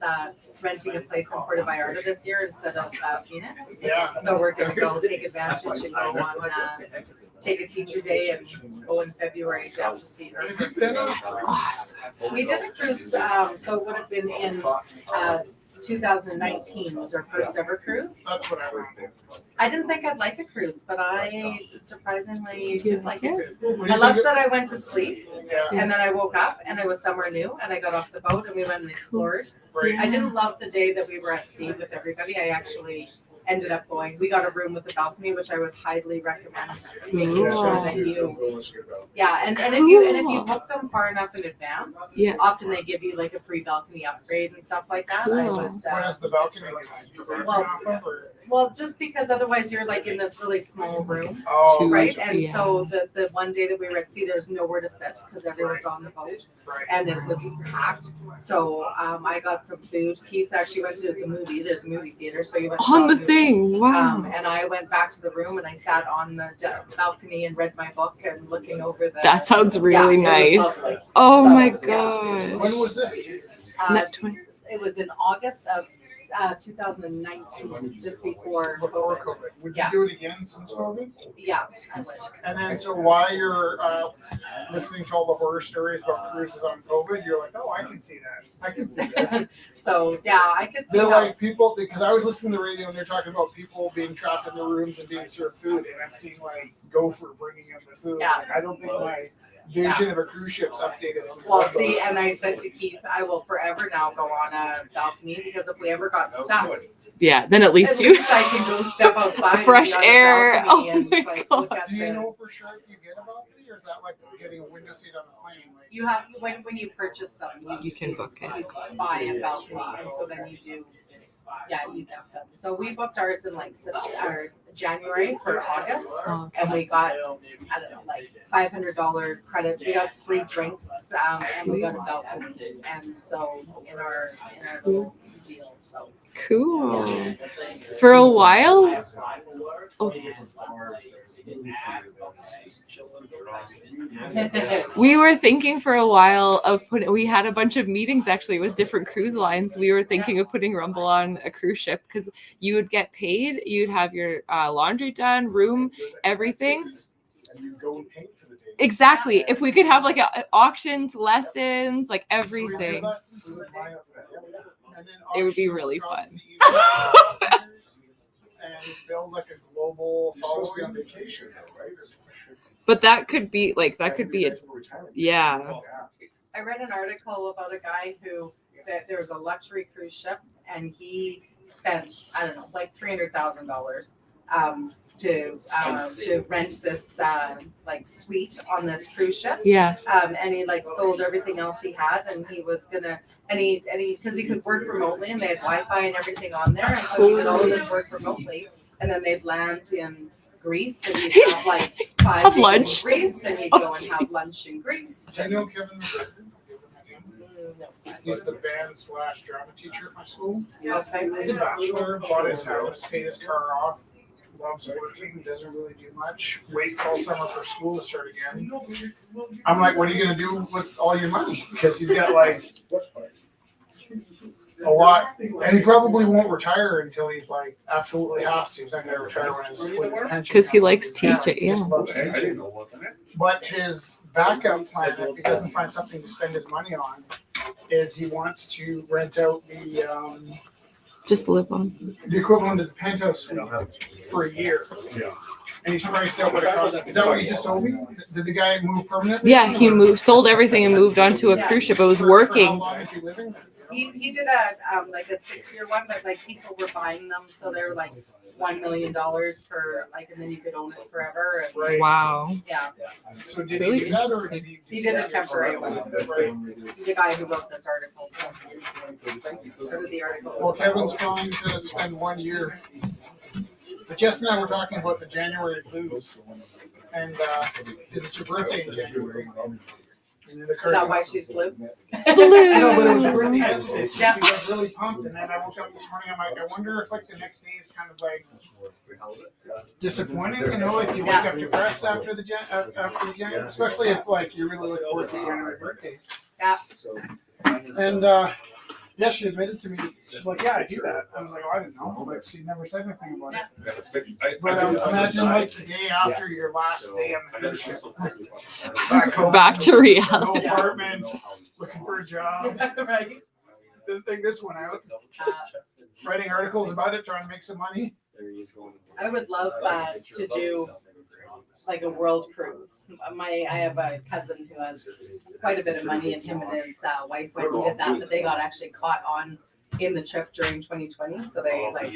renting a place in Puerto Vallarta this year instead of Phoenix. Yeah. So we're gonna go take advantage and go on take a teacher day and go in February down to see her. Awesome. We did a cruise, so it would have been in 2019 was our first ever cruise. That's what I remember. I didn't think I'd like a cruise, but I surprisingly did like it. What do I you loved think that I went to sleep Yeah. and then I woke up and I was somewhere new and I got off the boat and we went and explored. Right. I didn't love the day that we were at sea with everybody. I actually ended up going. We got a room with a balcony, which I would highly recommend making sure that you. Yeah, and if you book them far enough in advance, Yeah. often they give you like a free balcony upgrade and stuff like that. I Cool. would. What is the balcony? Well, just because otherwise you're like in this really small room, Oh, right? And Yeah. so the one day that we were at sea, there's nowhere to sit because everyone's on the boat, right. and it was packed. So I got some food. Keith actually went to the movie. There's a movie theater, so you went and On saw the a movie. thing. Wow. And I went back to the room and I sat on the balcony and read my book and looking over the. That sounds really Yeah, it was nice. lovely. Oh So, my yeah. god. When was this? Net 20. It was in August of 2019, just before Before COVID. COVID. Would Yeah. you do it again since COVID? Yeah, I would. And then, so while you're listening to all the horror stories about cruises on COVID, you're like, oh, I can see that. I can see that. So yeah, I could see They're how. like people, because I was listening to the radio and they're talking about people being trapped in their rooms and being served food, and I'm seeing like Gopher bringing in the food. Yeah. Like, I don't think my vision of a cruise ship's updated since Well, then. see, and I said to Keith, I will forever now go on a balcony because if we ever got stuck, Yeah, then at at least you. least I can go step outside, and Fresh be on a air. balcony Oh and, my like, God. look at Do you the- know for sure if you get a balcony, or is that like getting a window seat on a plane? Like, You have when you purchase them, You can book it. You buy a balcony, and so then you do. Yeah, you get them. So we booked ours in like January for August, Oh, and we got I don't know like $500 credit. We got free drinks, and we got a balcony, and so in our little deal. So cool. For a while. Oh. We were thinking for a while of putting. We had a bunch of meetings actually with different cruise lines. We were thinking of putting Rumble on a cruise ship because you would get paid. You'd have your laundry done, room, everything. And you go and paint for the day. Exactly. If we could have like auctions, lessons, like everything, and then it would be auction really from fun. the and build like a global You're supposed to be on following. vacation, though, right? But that could be like that could be a yeah. I read an article about a guy who that there was a luxury cruise ship, and he spent I don't know like $300,000 to rent this like suite on this cruise ship. Yeah. And he like sold everything else he had, and he was gonna and he because he could work remotely, and they had Wi-Fi and everything on there, and so he did all of his work remotely, and then they'd land in Greece, and you'd have like 5 Have days lunch. in Greece, and you'd Oh, go and have lunch in Greece. Do you know Kevin McGregor? He's the band / drama teacher at my school. Okay. He's a bachelor, bought his house, paid his car off, loves working, doesn't really do much, waits all summer for school to start again. I'm like, what are you gonna do with all your money? Because he's got like a lot, and he probably won't retire until he's like absolutely has to. He's not gonna retire when his pension. Because he comes. likes teaching, He just yeah. loves teaching. But his backup plan, if he doesn't find something to spend his money on, is he wants to rent out the Just live on. equivalent of the penthouse suite for a year. And he's priced out what it costs. Is that what you just told me? Did the guy move permanently? Yeah, he sold everything and moved onto a cruise ship. It was For how working. long is he living there? He did a like a 6-year one, but like people were buying them, so they're like $1 million for like, and then you could own it forever. And, Right. Wow. yeah, So did Really he do that, or did he? he did a temporary one. Right. He's the guy who wrote this article. Or the article. Well, Kevin's going to spend 1 year. But Jess and I were talking about the January blues, and because it's her birthday in January. And it Is occurred that to why us- she's blue? No, but it was really yesterday. So Yeah. she got really pumped, and then I woke up this morning. I'm like, I wonder if like the next day is kind of like disappointing. You know, like you wake up depressed after the January, especially if like you really look forward to January birthdays. Yeah. And yeah, she admitted to me. She's like, yeah, I do that. I was like, oh, I didn't know. Like she never said anything about it. But imagine like the day after your last day on the cruise ship. Back home, Back to no reality. apartment, looking for a job. Right. Didn't think this one out. Uh, Writing articles about it, trying to make some money. I would love to do like a world cruise. I have a cousin who has quite a bit of money, and him and his wife went and did that, but they got actually caught on in the trip during 2020. So they like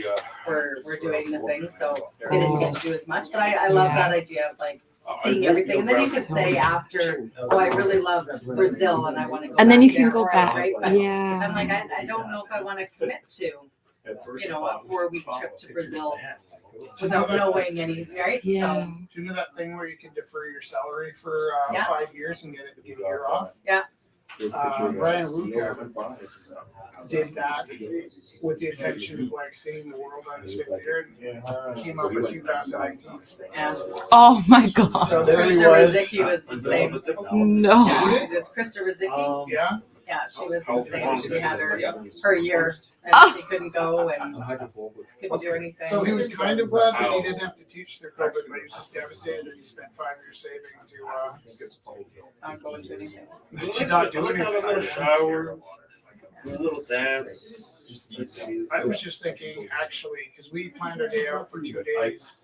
were doing the thing, so they didn't get to do as much. But I love that idea of like seeing everything, and then you could say after, oh, I really loved Brazil, and I want to go. And then back you can there, go right, back. right? But I'm Yeah. like, I don't know if I want to commit to, you know, a 4-week trip to Brazil without knowing any, right? Yeah. So, Do you know that thing where you can defer your salary for Yeah. 5 years and get a year off? Yeah. Brian Luca did that with the intention of like seeing the world on his 5th year, and came up with 2019. yeah. Oh my God. So there he Krista was. Rizicki was the same. No. Krista Rizicki, Yeah. yeah, she was the same. She had her year, and she couldn't go and couldn't do anything. So he was kind of glad that he didn't have to teach through COVID, but he was just devastated that he spent 5 years saving Not going to anything. to not do anything. Shower, a little dance. I was just thinking, actually, because we planned our day out for 2 days.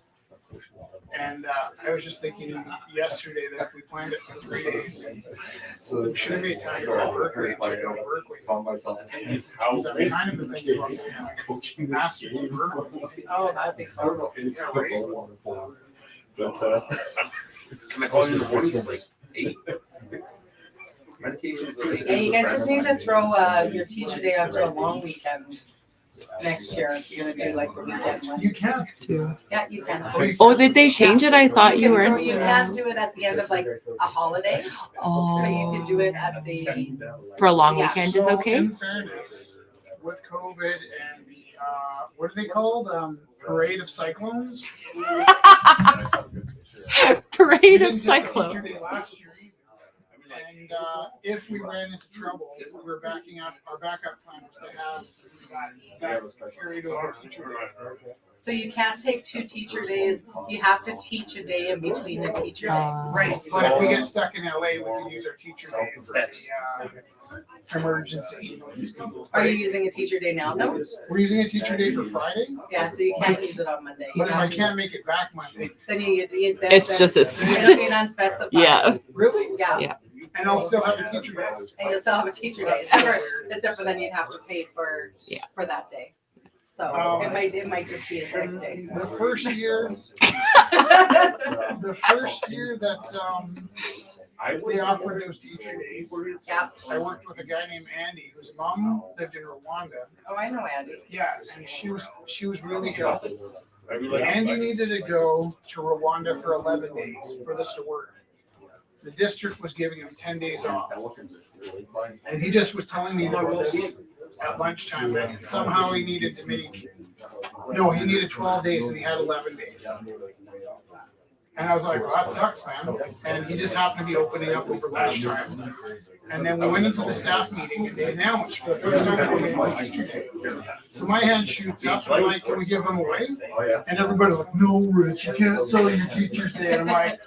And I was just thinking yesterday that if we planned it for 3 days, we should have made time to go to Berkeley and check out Berkeley. Because I'm kind of thinking about doing a master's in Berkeley. Oh, that'd be cool. Yeah, right? Can I call you in the morning at like 8? Medications are like Yeah, you guys just need to throw your teacher day onto a long weekend next year if you're gonna do like the weekend one. You can't. Yeah, you can. Oh, did they change it? I thought you weren't. You can't do it at the end of like a holiday, but you Oh, can do it at the, for a long Yeah. weekend is So, okay. In fairness, with COVID and the, what are they called? Parade of cyclones? Parade We of didn't take cyclones. Teacher Day last year either. And if we ran into trouble, we were backing up. Our backup plan was to have that carried over teacher day. so you can't take 2 teacher days. You have to teach a day in between a teacher day. Right, but if we get stuck in LA, we can use our teacher day for the emergency. Are you using a teacher day now though? We're using a teacher day for Friday, Yeah, so you can't use it on Monday. You but if I have to- can't make it back Monday, Then you then It's just a. it'll be an unspecified. Yeah. really? Yeah. Yeah. And I'll still have a teacher day. And you'll still have a teacher day, except for then you'd have to pay for that day. So it might just be a sick day. The first year, that they offered those teacher days, Yeah. I worked with a guy named Andy whose mom lived in Rwanda. Oh, I know Andy. Yeah, and she was really ill. Andy needed to go to Rwanda for 11 days for this to work. The district was giving him 10 days off. And he just was telling me about this at lunchtime, that somehow he needed to make No, he needed 12 days and he had 11 days. And I was like, well, that sucks, man. And he just happened to be opening up over lunchtime. And then we went into the staff meeting and they announced for the first time it was teacher day. So my hand shoots up and I'm like, can we give them away? And everybody's like, no, Rich, you can't sell your teacher's day. And I'm like,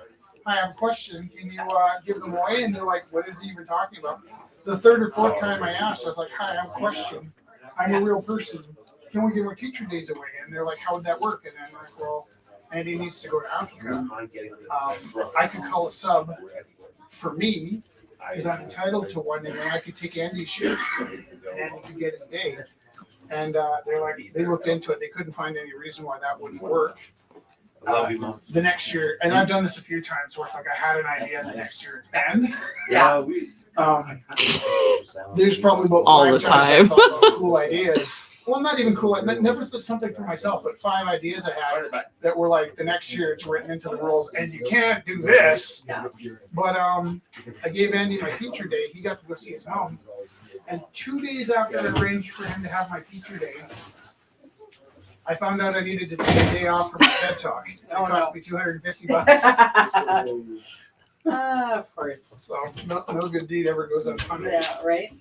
I have a question. Can you give them away? And they're like, what is he even talking about? The third or fourth time I asked, I was like, hi, I have a question. I'm a real person. Can we give our teacher days away? And they're like, how would that work? And I'm like, well, Andy needs to go to Africa. I could call a sub for me because I'm entitled to one, and then I could take Andy's shift and Andy could get his day. And they're like, they looked into it. They couldn't find any reason why that wouldn't work. The next year, and I've done this a few times where it's like I had an idea and the next year it's banned. Yeah. There's probably about All 5 the times I time. thought of cool ideas. Well, not even cool. I never did something for myself, but 5 ideas I had that were like the next year it's written into the rules, and you can't do this. But I gave Andy my teacher day. He got to go see his mom, and 2 days after I arranged for him to have my teacher day, I found out I needed to take a day off for my TED talk. It cost me $250. Of course. So no good deed ever goes unpunished. Yeah, right?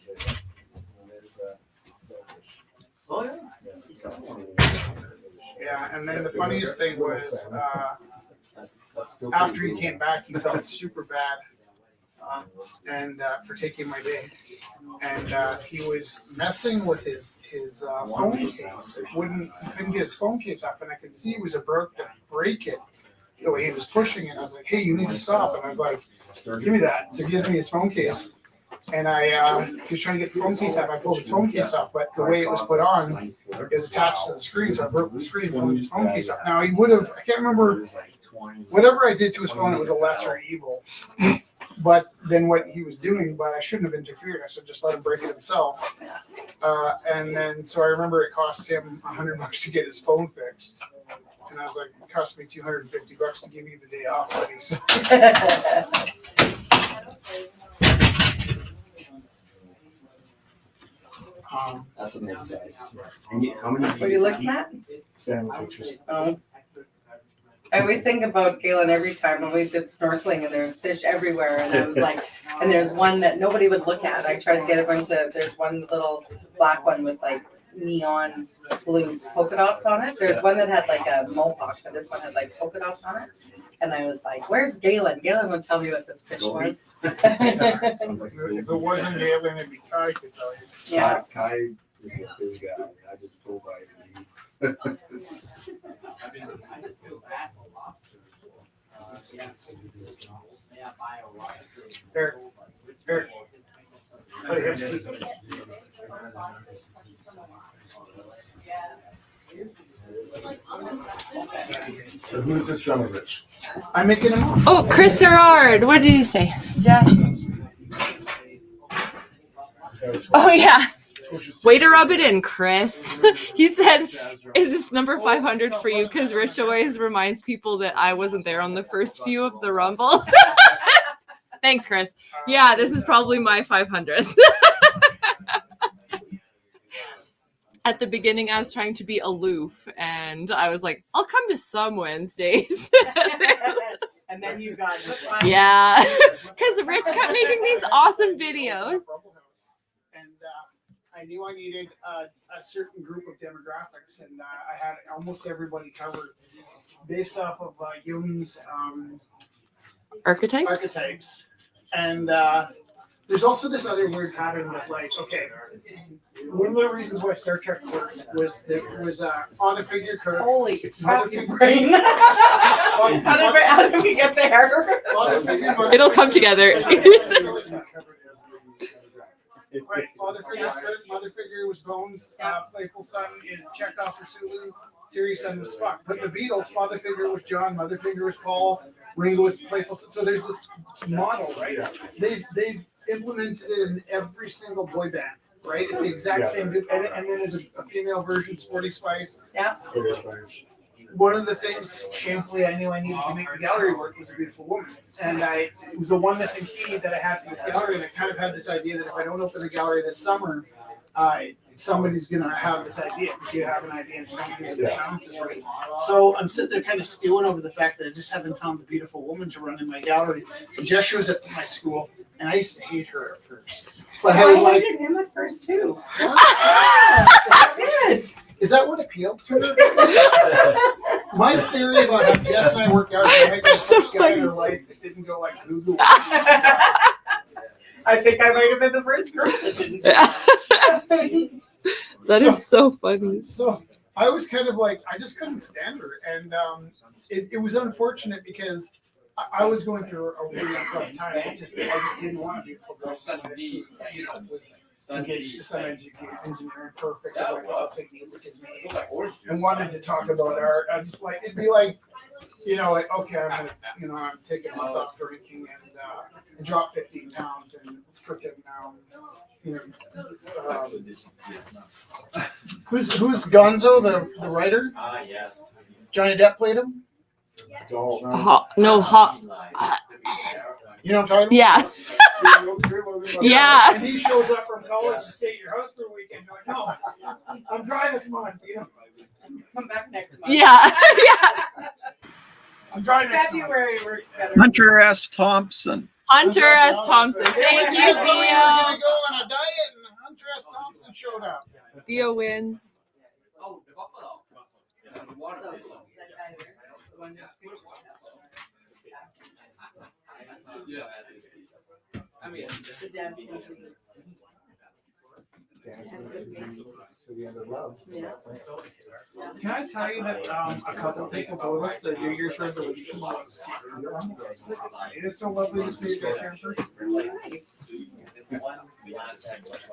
Yeah, and then the funniest thing was after he came back, he felt super bad and for taking my day, and he was messing with his phone case. He couldn't get his phone case off, and I could see he was about to break it the way he was pushing it. I was like, "Hey, you need to stop!" And I was like, "Give me that." So he gives me his phone case. And he was trying to get the phone case off. I pulled his phone case off, but the way it was put on, it was attached to the screen, so I broke the screen, pulling his phone case off. Now, he would have, I can't remember, whatever I did to his phone, it was a lesser evil. But then what he was doing, but I shouldn't have interfered. I should just let him break it himself. And then, so I remember it cost him $100 to get his phone fixed. And I was like, it cost me $250 to give you the day off, buddy. So. That's a nice size. And how many? What are you looking at? Sandwiches. I always think about Galen every time when we did snorkeling and there's fish everywhere, and I was like, and there's one that nobody would look at. I tried to get a bunch of, there's one little black one with like neon blue polka dots on it. There's one that had like a mohawk, but this one had like polka dots on it. And I was like, where's Galen? Galen would tell me what this fish was. If it wasn't Galen, it'd be Kai could tell you. Yeah. Kai is a big guy. I just go by him. Eric. Oh, you have scissors. So who is this drummer, Rich? I'm making him up. Oh, Chris Herard. What did you say? Jeff. Oh, yeah. Way to rub it in, Chris. He said, is this number 500 for you? Because Rich always reminds people that I wasn't there on the first few of the Rumbles. Thanks, Chris. Yeah, this is probably my 500th. At the beginning, I was trying to be aloof, and I was like, I'll come to some Wednesdays. And then you got yeah, because Rich kept making these awesome videos. And I knew I needed a certain group of demographics, and I had almost everybody covered based off of Jung's archetypes. And there's also this other weird pattern that, like, okay, one of the reasons why Star Trek worked was that it was father figure. Holy mother figure. figure. Brain. How did we get there? Father figure, mother It'll figure. come together. Right, father figure, mother figure was Bones. Playful son is Chekhov or Sulu. Serious son was Spock. But the Beatles, father figure was John, mother figure was Paul. Ringo was playful. So there's this model, right? They've implemented it in every single boy band, right? It's the exact same. And then there's a female version, Sporty Spice. Yeah. One of the things, shamefully, I knew I needed to make the gallery work was a beautiful woman. And it was the one missing key that I had for this gallery. And I kind of had this idea that if I don't open the gallery this summer, somebody's gonna have this idea because you have an idea and somebody bounces, right? So I'm sitting there kind of stewing over the fact that I just haven't found the beautiful woman to run in my gallery. And Jess shows up at my school, and I used to hate her at first. But I was like, hated him at first too. I did. Is that what appealed to her? My theory about how Jess and I worked out is I might be the first guy in her life that didn't go like Google. I think I might have been the first girl that didn't. That is so funny. So I was kind of like, I just couldn't stand her. And it was unfortunate because I was going through a really rough time. I just didn't want to be able to go somebody, you know, was engaged to some engineering perfect. I like music is me. And wanted to talk about art. I just like, it'd be like, you know, like, okay, I'm gonna, you know, I'm taking a month off drinking and drop 15 pounds and freaking, you know, who's Gonzo, the writer? Yes. Johnny Depp played him? Hot. No, hot. You know what I'm talking Yeah. about? Yeah. And he shows up from college to stay at your house for a weekend. You're like, no, I'm dry this month. You know? Come back next month. Yeah. Yeah. I'm dry next month. February works better. Hunter S. Thompson. Hunter S. Thompson. Thank you, We were going Theo. to go on a diet, and Hunter S. Thompson showed up. Theo wins. Oh, the buffalo. The water buffalo. Yeah. I mean, The dancing trees. Yeah. Can I tell you that a couple of people told us the New Year's resolution was it's so lovely to see you guys here in person.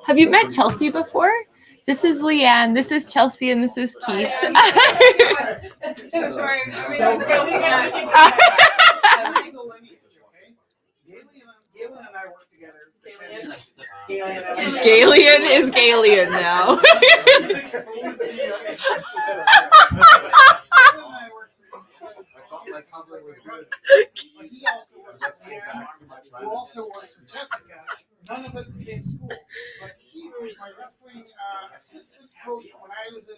Have you met Chelsea before? This is Leanne, this is Chelsea, and this is Keith. Sorry, Galen and I work together. Galian is Galian now. Who also works with Jessica. None of us at the same schools. But he was my wrestling assistant coach when I was in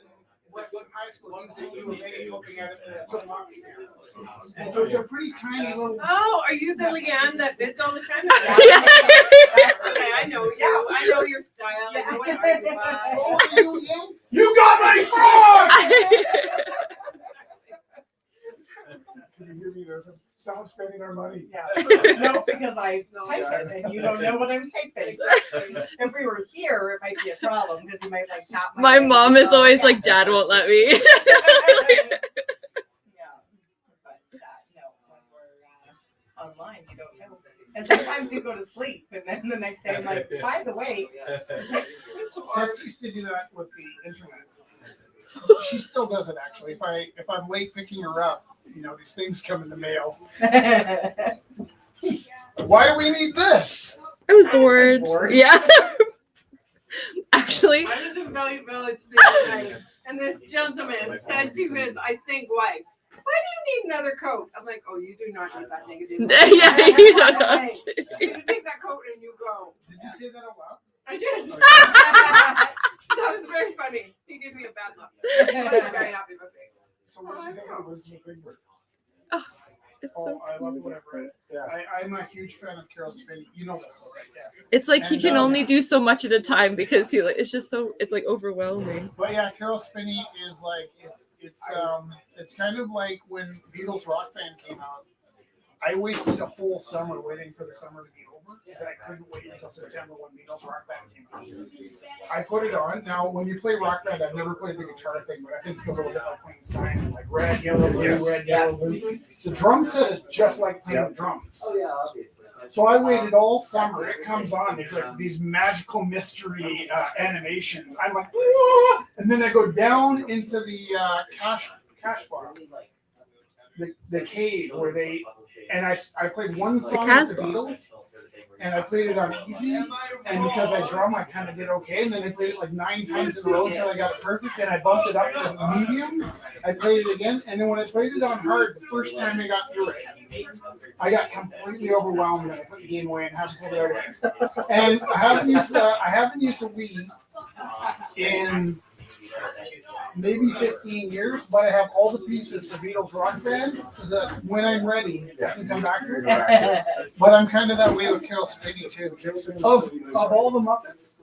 Westland High School. He was at U of A helping out at the Foot Locker stand. And so it's a pretty tiny little. Oh, are you the Leanne that bids all the time? Yeah. Okay, I know you. I know your style. I know what art you buy. Oh, Leanne? You got my frog! Can you hear me? There's a stop spending our money. Yeah. No, because I type it and you don't know what I'm typing. If we were here, it might be a problem because you might like tap My mom is always like, Dad won't let me. Yeah. But no, when we're online, you don't know. And sometimes you go to sleep and then the next day I'm like, by the way. Jess used to do that with the internet. She still does it actually. If I'm late picking her up, you know, these things come in the mail. Why do we need this? I was bored. Yeah. Actually, I was in Valley Village this night, and this gentleman said to his, I think, wife, "Why do you need another coat?" I'm like, "Oh, you do not need that negative." Yeah, you don't know. You take that coat and you go. Did you say that out loud? I did. That was very funny. He gave me a bad look. I was very happy with it. So what do you think of Elizabeth Bigford? It's so I love what I've read. Yeah. I'm a huge fan of Carol Spinney. You know this, right? Yeah. It's like he And, can only do so much at a time because he like it's just so it's like overwhelming. But yeah, Carol Spinney is like it's kind of like when Beatles Rock Band came out. I wasted a whole summer waiting for the summer to be over because I couldn't wait until September when Beatles Rock Band came out. I put it on. Now, when you play Rock Band, I've never played the guitar thing, but I think it's a little bit like playing Simon, like red, yellow, blue, red, yellow, blue. The drum set is just like playing drums. Oh yeah, obviously. So I waited all summer. It comes on. It's like these magical mystery animations. I'm like, "Whoa!" And then I go down into the cash bar, the cave where they. And I played one song with the Beatles, and I played it on easy. And because I drum, I kind of did okay. And then I played it like 9 times in a row until I got it perfect. Then I bumped it up to medium. I played it again. And then when I played it on hard, the first time I got through it, I got completely overwhelmed and I put the game away and had to put it away. And I haven't used the Wii in maybe 15 years, but I have all the pieces for Beatles Rock Band, so that when I'm ready, I can come back here. But I'm kind of that way with Carol Spinney too. Of all the Muppets,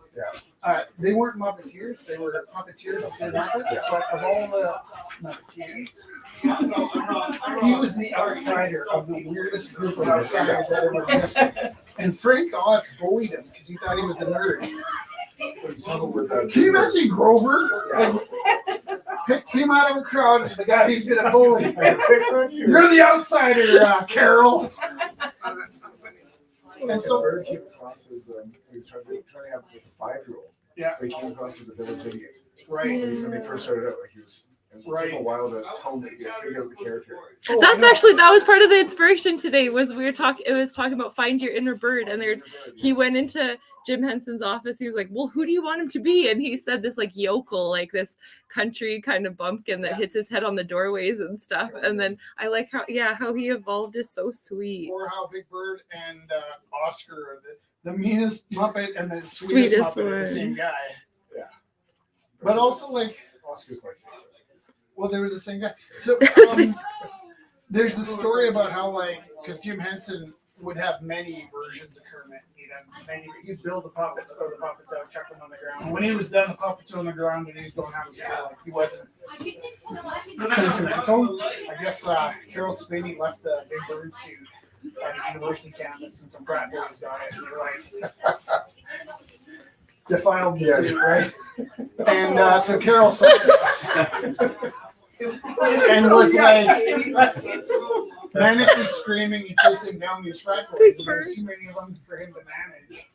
they weren't Muppeteers, they were puppeteers of the Muppets, but of all the Muppeteers, he was the outsider of the weirdest group of outsiders that ever existed. And Frank Oz bullied him because he thought he was a nerd. Can you imagine Grover picked him out of a crowd as the guy he's gonna bully? You're the outsider, Carol. And so Bird came across as he was trying to have a 5-year-old. Yeah. But he came across as a village idiot. Right. When they first started out, like he was. It took a while to figure out the character. That's actually, that was part of the inspiration today. Was we were talking. It was talking about find your inner bird, and he went into Jim Henson's office. He was like, "Well, who do you want him to be?" And he said this like yokel, like this country kind of bumpkin that hits his head on the doorways and stuff. And then I like how he evolved is so sweet. Or how Big Bird and Oscar are the meanest Muppet and the sweetest Muppet are the same guy. Yeah. But also like Oscar's my favorite. Well, they were the same guy. So there's the story about how because Jim Henson would have many versions of Kermit. He'd build the puppets, throw the puppets out, chuck them on the ground. When he was done, the puppets were on the ground, and he was going out and he wasn't sentimental. I guess Carol Spinney left the Big Bird suit at a university campus, and some frat boys got it, and they're like defiled the suit, right? And so Carol saw this and was like manically screaming and chasing down these frat boys, and there's too many of them for him to manage.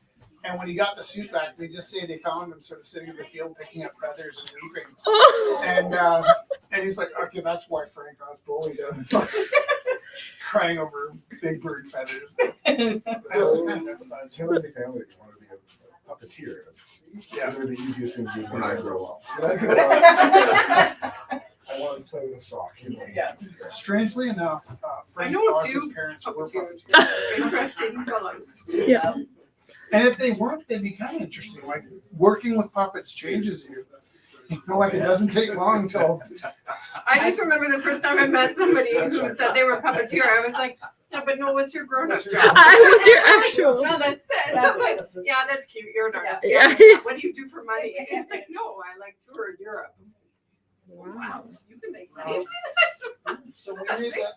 And when he got the suit back, they just say they found him sort of sitting in the field picking up feathers and weeping. And he's like, okay, that's why Frank Oz bullied him. It's like crying over Big Bird feathers. Taylor and the family wanted to be a puppeteer. Yeah, they're the easiest things to do when I grow up. When I grow up, I want to play with a sock. Yeah. Strangely enough, Frank Oz's parents were puppeteers. Yeah. And if they weren't, they'd be kind of interesting. Like working with puppets changes you. You know, like it doesn't take long until. I just remember the first time I met somebody who said they were a puppeteer. I was like, yeah, but no, what's your grown-up job? What's your actual? No, that's it. I'm like, yeah, that's cute. You're an artist. Yeah. What do you do for money? He's like, no, I like tour Europe. Wow, you can make money. So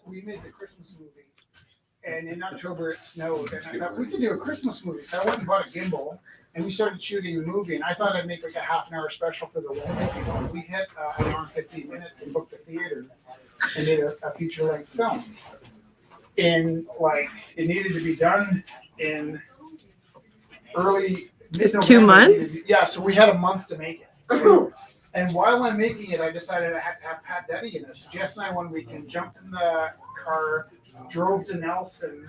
we made the Christmas movie, and in October it snowed, and I thought we could do a Christmas movie. So I went and bought a gimbal, and we started shooting the movie. And I thought I'd make like a half-an-hour special for the movie. We hit an hour and 15 minutes and booked the theater and made a feature-length film. And it needed to be done in early mid-November. 2 months? Yeah, so we had a month to make it. And while I'm making it, I decided I had to have Pat Duddy in it. So Jess and I, one weekend, jumped in the car, drove to Nelson.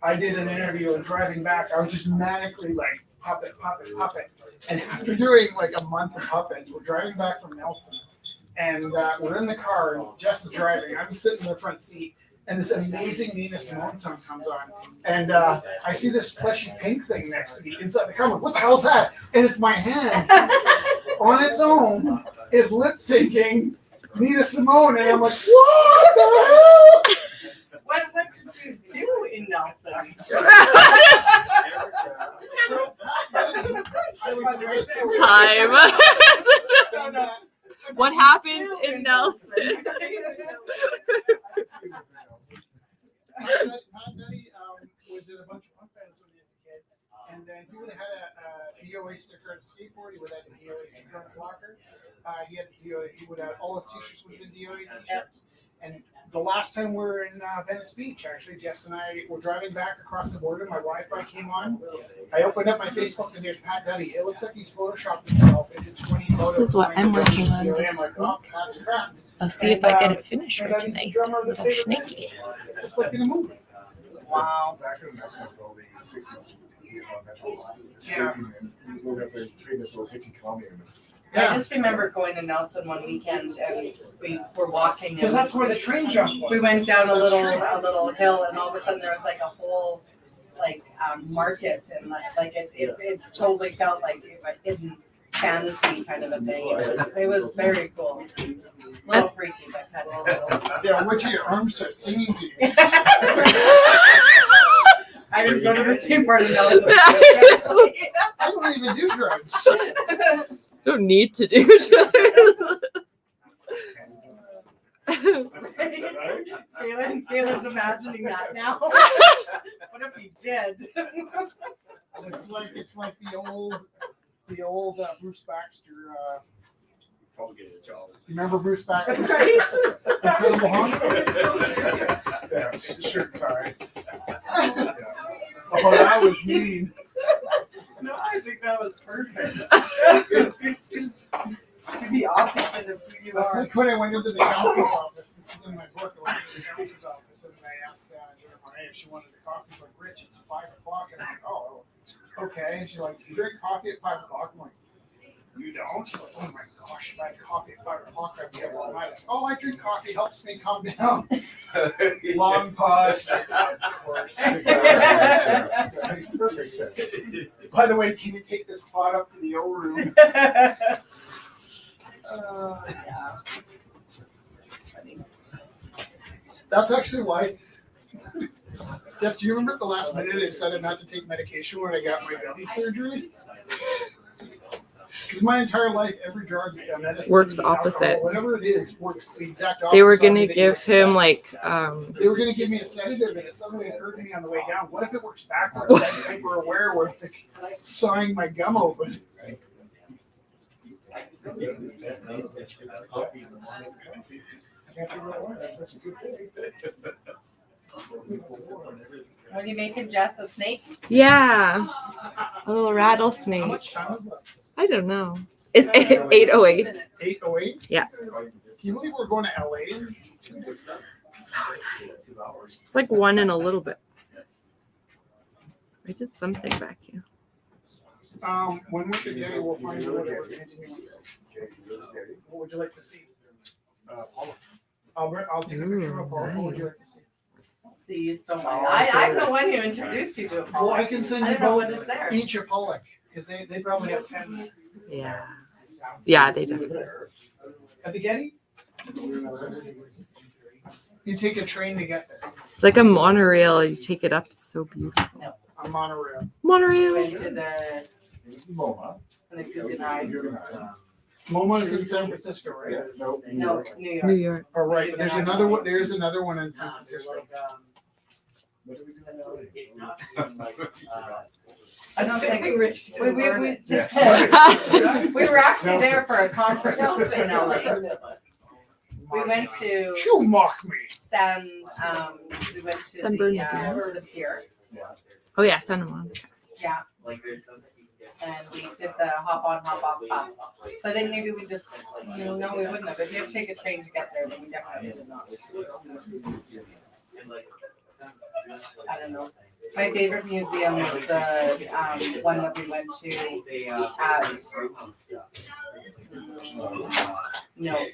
I did an interview, and driving back, I was just manically like, puppet. And after doing like a month of puppets, we're driving back from Nelson. And we're in the car, and Jess is driving. I'm sitting in the front seat. And this amazing Nina Simone song comes on. And I see this fleshy pink thing next to me inside the car. I'm like, what the hell's that? And it's my hand on its own is lip syncing Nina Simone. And I'm like, what the hell? What did you do in Nelson? Time. What happens in Nelson? Pat Duddy was in a bunch of punk bands when he was a kid, and then he would have had a DOA sticker on his skateboard. He would have had a DOA sticker on his locker. He would have all his t-shirts would have been DOA t-shirts. And the last time we were in Venice Beach, actually, Jess and I were driving back across the border. My Wi-Fi came on. I opened up my Facebook, and there's Pat Duddy. It looks like he's photoshopped himself into 20 photos. This is what I'm working on DOA. this I'm like, oh, that's crap. I'll see if I get it finished for tonight. Little snaky. Just like in a movie. Wow. Back in Nelson, all the 60s, Vietnam veterans escaping and we were up there creating this little hippie commune. I just remember going to Nelson one weekend and we were walking. Because that's where the train jump was. We went down a little hill, and all of a sudden there was like a whole market, and it totally felt like a hidden fantasy kind of a thing. It was very cool. A little freaky, but kind of cool. Yeah, wait till your arms start singing to you. I didn't go to the same part of Nelson. I don't even do drugs. Don't need to do. Kaylin's imagining that now. What if he did? It's like the old Bruce Baxter. Probably get a job. Remember Bruce Baxter? Right? Incredible Hulk? Yeah, shirt tie. Yeah. Oh, that was mean. No, I think that was perfect. The opposite of who you That's are. like when I went into the counselor's office. This is in my book. I went into the counselor's office and I asked Jeremiah if she wanted a coffee. She's like, Rich, it's 5 o'clock. And I'm like, oh, okay. And she's like, you drink coffee at 5 o'clock? I'm like, you don't? She's like, oh my gosh, if I had coffee at 5 o'clock, I'd be up all night. I said, oh, I drink coffee, helps me calm down. Long pause. Of course. That makes perfect sense. By the way, can you take this pot up to the O room? Yeah. That's actually why. Jess, do you remember at the last minute I decided not to take medication when I got my gum surgery? Because my entire life, every drug, medicine, Works alcohol, opposite. whatever it is, works the exact opposite. They were of me gonna that give you expect. him like They were going to give me a sedative, and it suddenly occurred to me on the way down. What if it works backwards? I think we're aware we're like sawing my gum open. What are you making, Jess? A snake? yeah, a little How rattlesnake. much time is left? I don't know. It's 8:08. 8:08? Yeah. Can you believe we're going to LA? So nice. It's like 1 in a little bit. I did something back here. When we're together, we'll find out whatever continue. What would you like to see? Paula. I'll take a picture of Paul. What would you like to see? See, you stole mine. I'm the one who introduced you to a Well, I Pollock. can send I you don't know what both is there. each a Pollock because they probably have 10 Yeah. Yeah, they do. at the Getty. You take a train to get there. It's like a monorail. You take it up. It's so beautiful. A monorail. Monorail. Went to the MoMA. Guggenheim. MoMA is in San Francisco, right? No, No, New York. New York. Oh, right. But there's another one. There's another one in San Francisco. What do we do? I don't think Rich to we Yes. we were actually there for a conference in LA. We went to You mock me. we went to San Bernardino. the pier. Oh yeah, Santa Monica. Yeah. And we did the hop on, hop off bus. So I think maybe we just, no, we wouldn't have. If you have to take a train to get there, then we definitely would not. I don't know. My favorite museum was the one that we went to at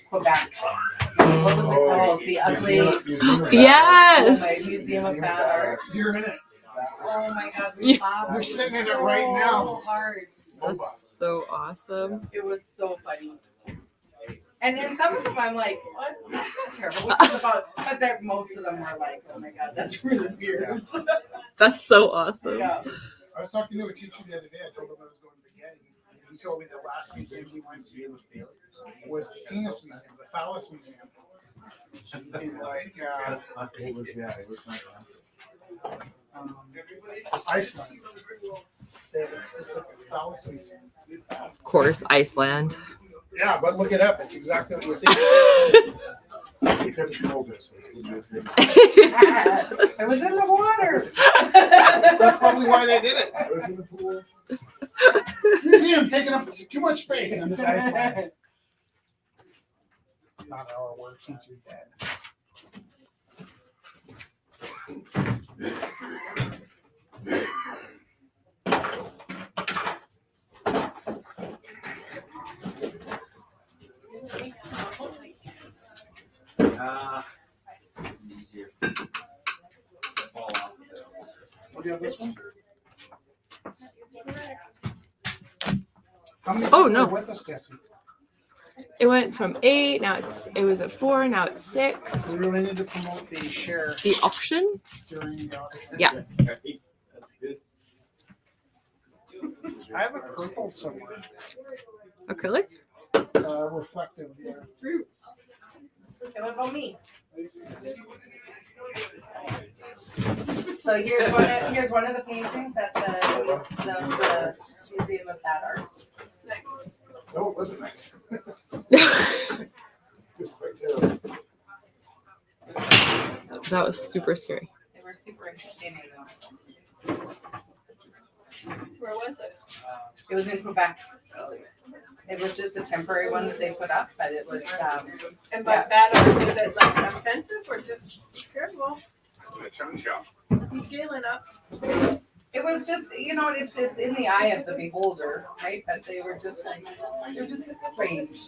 Quebec. What was it called? The ugly. Yes. Oh, my Museum of Bad Art. You're in it. Oh my God, we laughed. You're sitting in it right now. So hard. That's so awesome. It was so funny. And in some of them, I'm like, what? That's not terrible. Which is about, but most of them were like, oh my God, that's really weird. That's so awesome. Yeah. I was talking to a teacher the other day. I told him I was going to the Getty. He told me the last museum he went to was the penis museum, the phallus museum. In like It was not answer. Iceland. They have a specific phallus museum. Of course, Iceland. Yeah, but look it up. It's exactly what you're thinking. Except it's colder. So It was in the water. That's probably why they did it. I was in the pool. Museum taking up too much space. It's Iceland. It's not how it works once you're dead. This is easier. Fall off. What do you have this one? How many Oh, people no. are with us, Jesse? It went from 8, it was at 4, now it's 6. We really need to promote the share The auction? during the auction. Yeah. That's good. I have a purple somewhere. Acrylic? Reflective. Yeah. It's true. Okay, what about me? So here's one of the paintings at the Museum of Bad Art. Nice. No, it wasn't nice. It's quite terrible. That was super scary. They were super entertaining though. Where was it? It was in Quebec. It was just a temporary one that they put up, but it was, And by bad art, was it like offensive or just careful? Keep jailing up. it was just, it's in the eye of the beholder, right? But they were just strange.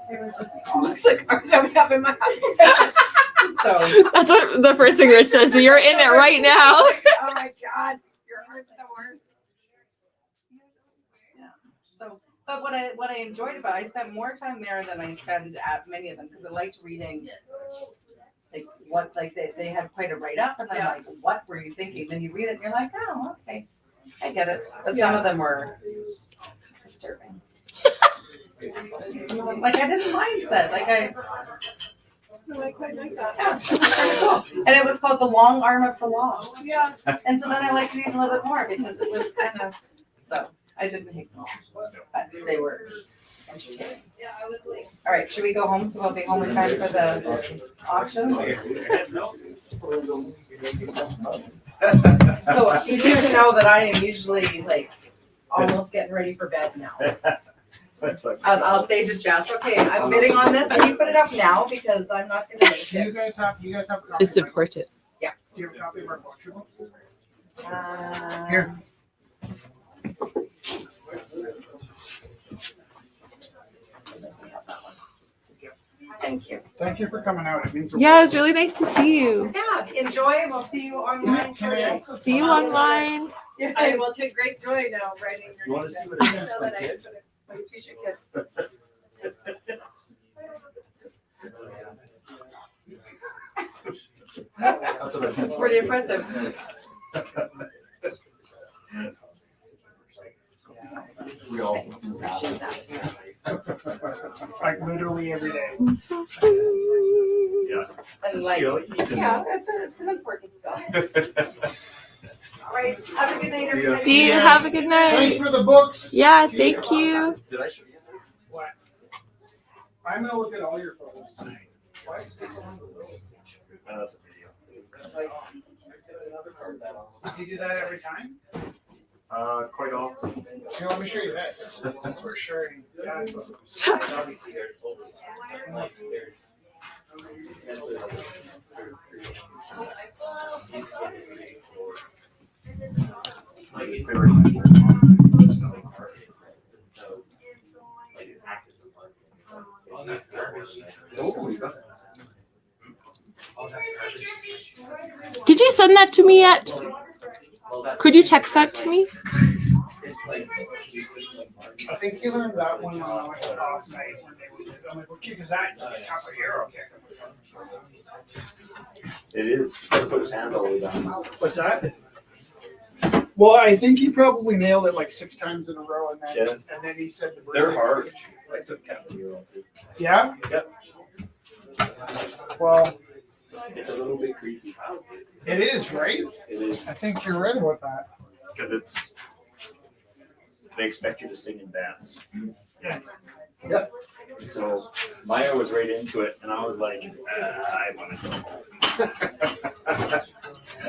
They were just. Looks like art I would have in my house. So. That's what the first thing Rich says. You're in it right now. Oh my God, your art's the worst. So, but what I enjoyed about it, I spent more time there than I spent at many of them because I liked reading. They had quite a write up, and I'm like, what were you thinking? Then you read it, and you're like, oh, okay, I get it. But some of them were disturbing. Some of them, like I didn't mind that. I quite like that. Yeah, it was kind of cool. And it was called The Long Arm of the Law. Yeah. And so then I liked it even a little bit more because it was kind of so. I didn't hate them all, but they were entertaining. Yeah, I was like. All right, should we go home? So we'll be home in time for the auction. So you need to know that I am usually almost getting ready for bed now. I'll say to Jess, okay, I'm bidding on this. Can you put it up now because I'm not going to make it. You guys have a copy. It's important. Yeah. Do you have a copy of our poetry books? Here. Thank you. Thank you for coming out. It means Yeah, it was really nice to see you. Yeah, enjoy. We'll see you online. See you online. Yeah, I will take great joy now writing your You wanna name see down. what it is, So my that I kid? put it like a teacher kid. It's pretty impressive. We all. like literally every day. Yeah. And It's a like, skill, you can- yeah, it's an important skill. All right, have a good night, everybody. See you. Have a good night. Thanks for the books. Yeah, thank you. Did I show you? What? I'm gonna look at all your photos. That's a video. Does he do that every time? Quite often. Here, let me show you this. Since we're sharing. Yeah. Did you send that to me yet? Could you text that to me? I think he learned that one off night when they were. I'm like, what kick is that? He's like, top of hero kick. It is. That's what his hand all the way down. What's that? Well, I think he probably nailed it like 6 times in a row, and then Yeah. and then he said the They're birthday hard. message. I took Captain Hero. Yeah. Yep. Well, It's a little bit creepy. it is, right? It is. I think you're right about that. Because they expect you to sing and dance. Yeah. Yep. So Maya was right into it, and I was like, I want to go home.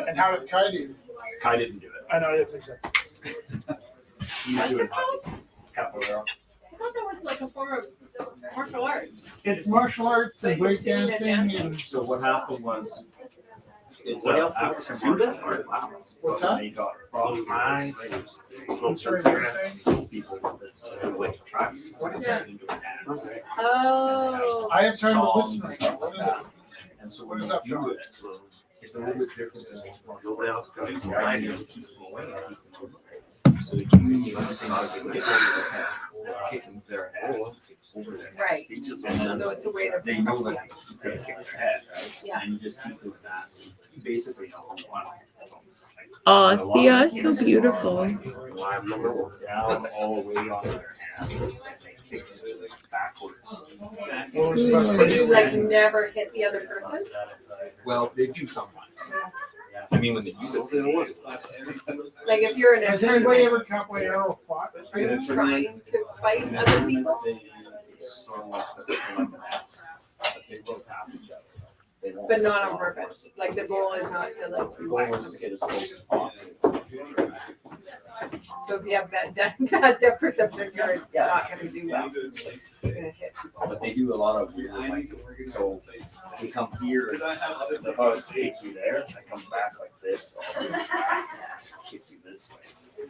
And how did Kai do? Kai didn't do it. I know, I didn't think so. He's doing capoeira. I thought that was like a form of martial arts. It's martial arts and breakdancing and. So what happened was, it's What else African do this? martial art. What's that? They got from eyes, I'm sorry, what did you say? people with tribes. What is that? Into a dance. Oh. I have time to Songs listen. and stuff What like is that. it? And so What when is you that do from? it, it's a little bit different than most martial arts. The idea is to keep flowing and keep flowing. So you can use anything like a kick over their head, kicking their head over their head. Right. And then So it's a way to. they know that you're gonna kick their head, right? Yeah. And you just keep doing that. You basically know one. Oh, Thea, it's so beautiful. Line them down all the way on their hands. And they kick it backwards. But you like never hit the other person? Well, they do sometimes. I mean, when they use it, they work. Like if you're in a Has anybody tournament, ever Capoeira fought? are you trying to fight other people? It's sort of like the nets, but they both have each other. They won't- But not on purpose. Like the goal is not to like. The goal is to get as close as possible. So if you have that depth perception, you're not gonna do well. You're gonna hit people. But they do a lot of weird, like, so they come here, and if I was to kick you there, I come back like this, all the way back, kick you this way.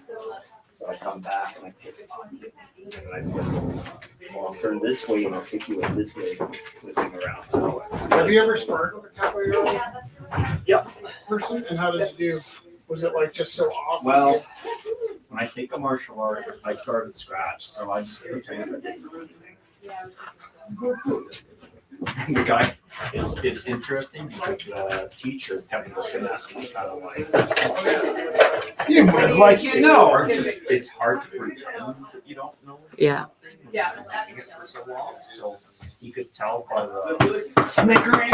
So I come back and I kick it on you. And I flip, well, I'll turn this way and I'll kick you with this leg, flipping around that way. Have you ever sparred with a Capoeira Yep. person? And how did you do? Was it like just so off? Well, when I take a martial art, I start at scratch, so I just pretend. The guy, it's interesting because the teacher kept looking at me kind of like. You might have liked it. No. It's hard to pretend that you don't know. Yeah. Yeah. For so long, so you could tell by the Snickering.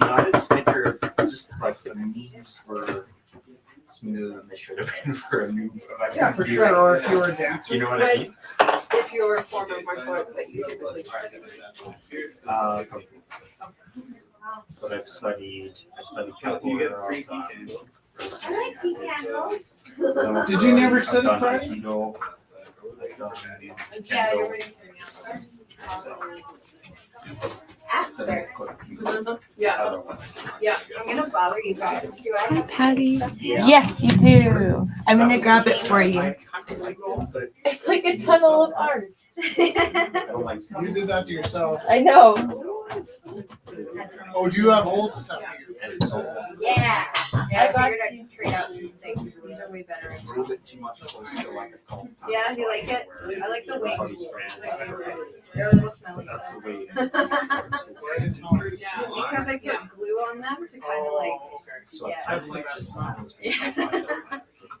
I didn't snicker, just like the memes were smoother than they should have been for a new. Yeah, for sure. Or if you were a dancer. You know what I mean? It's your form of martial arts that you typically practice. Kung Fu. But I've studied Capoeira. Did you never study I've done karate? Aikido. I've done Yeah, you're Kendo. ready Yeah. Yeah. I'm gonna bother you guys. Do I have Patty. Yeah. Yes, you do. I'm gonna grab it for you. It's like a tunnel of art. I don't like You did that to yourself. I know. Oh, do you have old stuff? Yeah. Yeah, I I got figured I'd trade out some things. These are way better. a little bit too much close to like a comb. Yeah, you like it? I like the How wings. these strands. They're a little smelly. That's the way. Because I put glue on them to kind of like, Oh, okay. So yeah. That's the best smell. Yeah.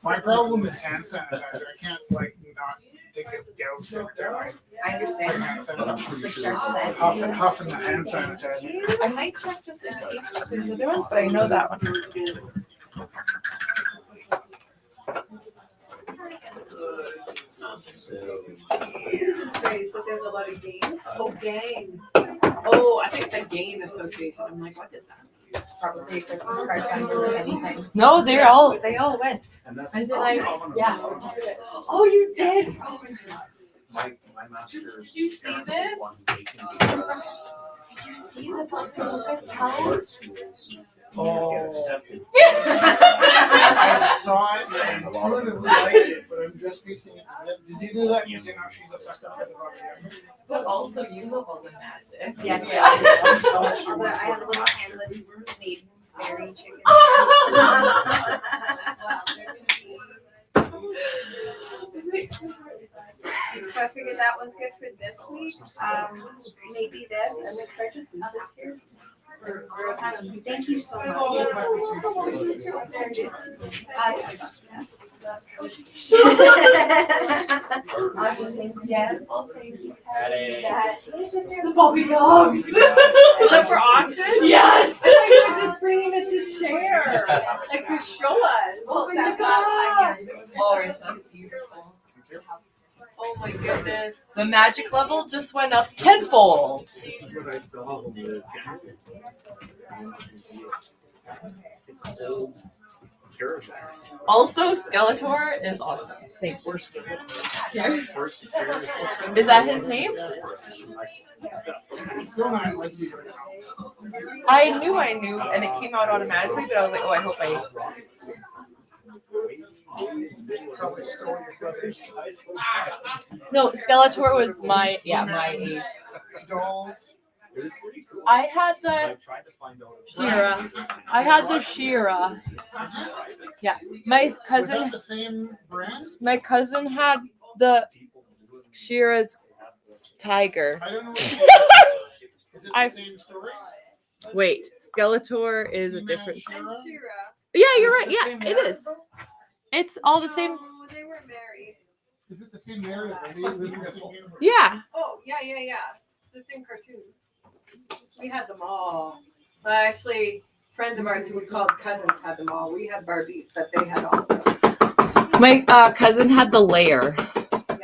My problem is hand sanitizer. I can't like not take a douse of it. I understand. But I'm pretty sure it's Huffing the hand sanitizer. I might check just in case there's other ones, but I know that one. so. Okay, so there's a lot of games. Oh, gang. Oh, I think it's a game association. I'm like, what is that? Probably Christmas card bundles, anything. No, they all went. And that's. And then yeah. Oh, you did. My master's. Did you see this? One taken because Did you see the Lucas art house? schools Oh. get accepted. I saw it and intuitively liked it, but I'm just piecing it together. Did you do that? You see, now she's a sucker for the bucket. But also you love all the magic. Yes. Yeah. Although I have a little handless made berry chicken. So I figured that one's good for this week. Maybe this, and then could I just leave this here? Thank you so much. Awesome, thank you. Yes. The Bobby dogs. Is that for auction? Yes. I was just bringing it to share, like to show us. Well, that last time, yes. Orange, that's beautiful. Oh my goodness. The magic level just went up tenfold. This is what I saw when we were camping. It's old caravan. Also, Skeletor is awesome. Thank you. Yeah. First caravan. Is that his name? I knew, and it came out automatically, but I was like, oh, I hope I. Probably stole your brother's No, Skeletor was my age. dolls. I had the I tried to find out. Shira. I had the Shira. Yeah, my Was cousin. that the same brand? My cousin had the Shira's tiger. I don't know. Is it the I- same story? Wait, Skeletor is a He-Man, different. She-Ra? And Shira. Yeah, you're Is right. the Yeah, same it narrative, is. though? It's all the same. No, they weren't married. Is it the same narrative? Are they live in the same universe? Yeah. Oh, yeah. It's the same cartoon. We had them all. Actually, friends of ours who we called cousins had them all. We had Barbies, but they had all of them. My cousin had the lair,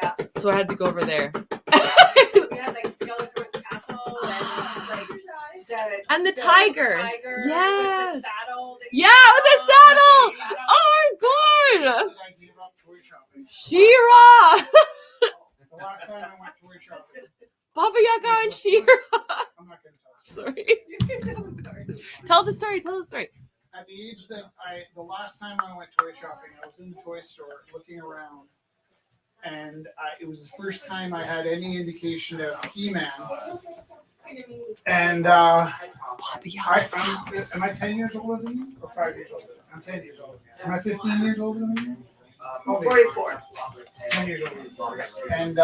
Yeah. so I had to go over there. We had like Skeletor's castle and like And the tiger. tiger Yes. with the saddle. that Yeah, you with the put on. saddle. Oh my god. That I gave up toy shopping. Shira. The last time I went toy shopping. Baba Yaga and Shira. I'm not going to tell you. Sorry. Tell the story. Tell the story. At the age that the last time I went toy shopping, I was in the toy store looking around, and it was the first time I had any indication of He-Man. And Baba Yaga's house. am I 10 years older than you, or 5 years older? I'm 10 years older. Am I 15 years older than you? I'm 44. 10 years older. And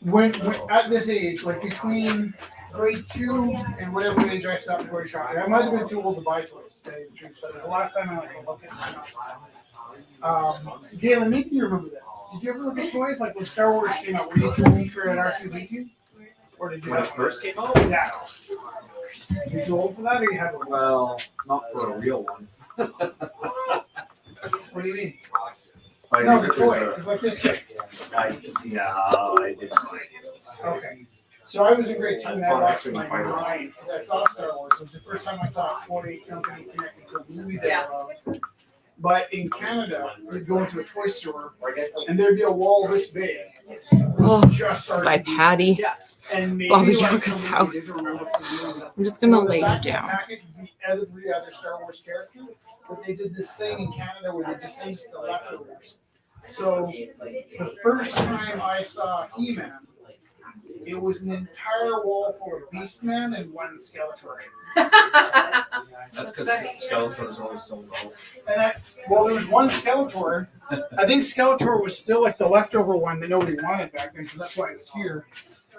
when at this age, like between grade 2 and whatever age I stopped toy shopping, I might have been too old to buy toys, to tell you the truth, but it was the last time I went to look at stuff. Galen, maybe you remember this. Did you ever look at toys like when Star Wars came out? Were you too old for an R2D2? Or did you When have it first came out? Yeah. You too old for that, or you have one? Well, not for a real one. What do you mean? I No, think the it was toy. It's like this big. I didn't find it. Okay. So I was in grade 2 and I lost my mind because I saw Star Wars. It was the first time I saw a toy company connected to a movie that I loved. But in Canada, you'd go into a toy store and there'd be a wall this big. Oh, Just by Patty. and maybe Baba like Yaga's somebody house. didn't remember from the movie. I'm just gonna So the lay you back of the down. package would be every other Star Wars character, but they did this thing in Canada where they just sent us the leftovers. So the first time I saw He-Man, it was an entire wall full of Beastman and one Skeletor. That's because Skeletor is always so low. And well, there was one Skeletor. I think Skeletor was still like the leftover one that nobody wanted back then, because that's why it was here.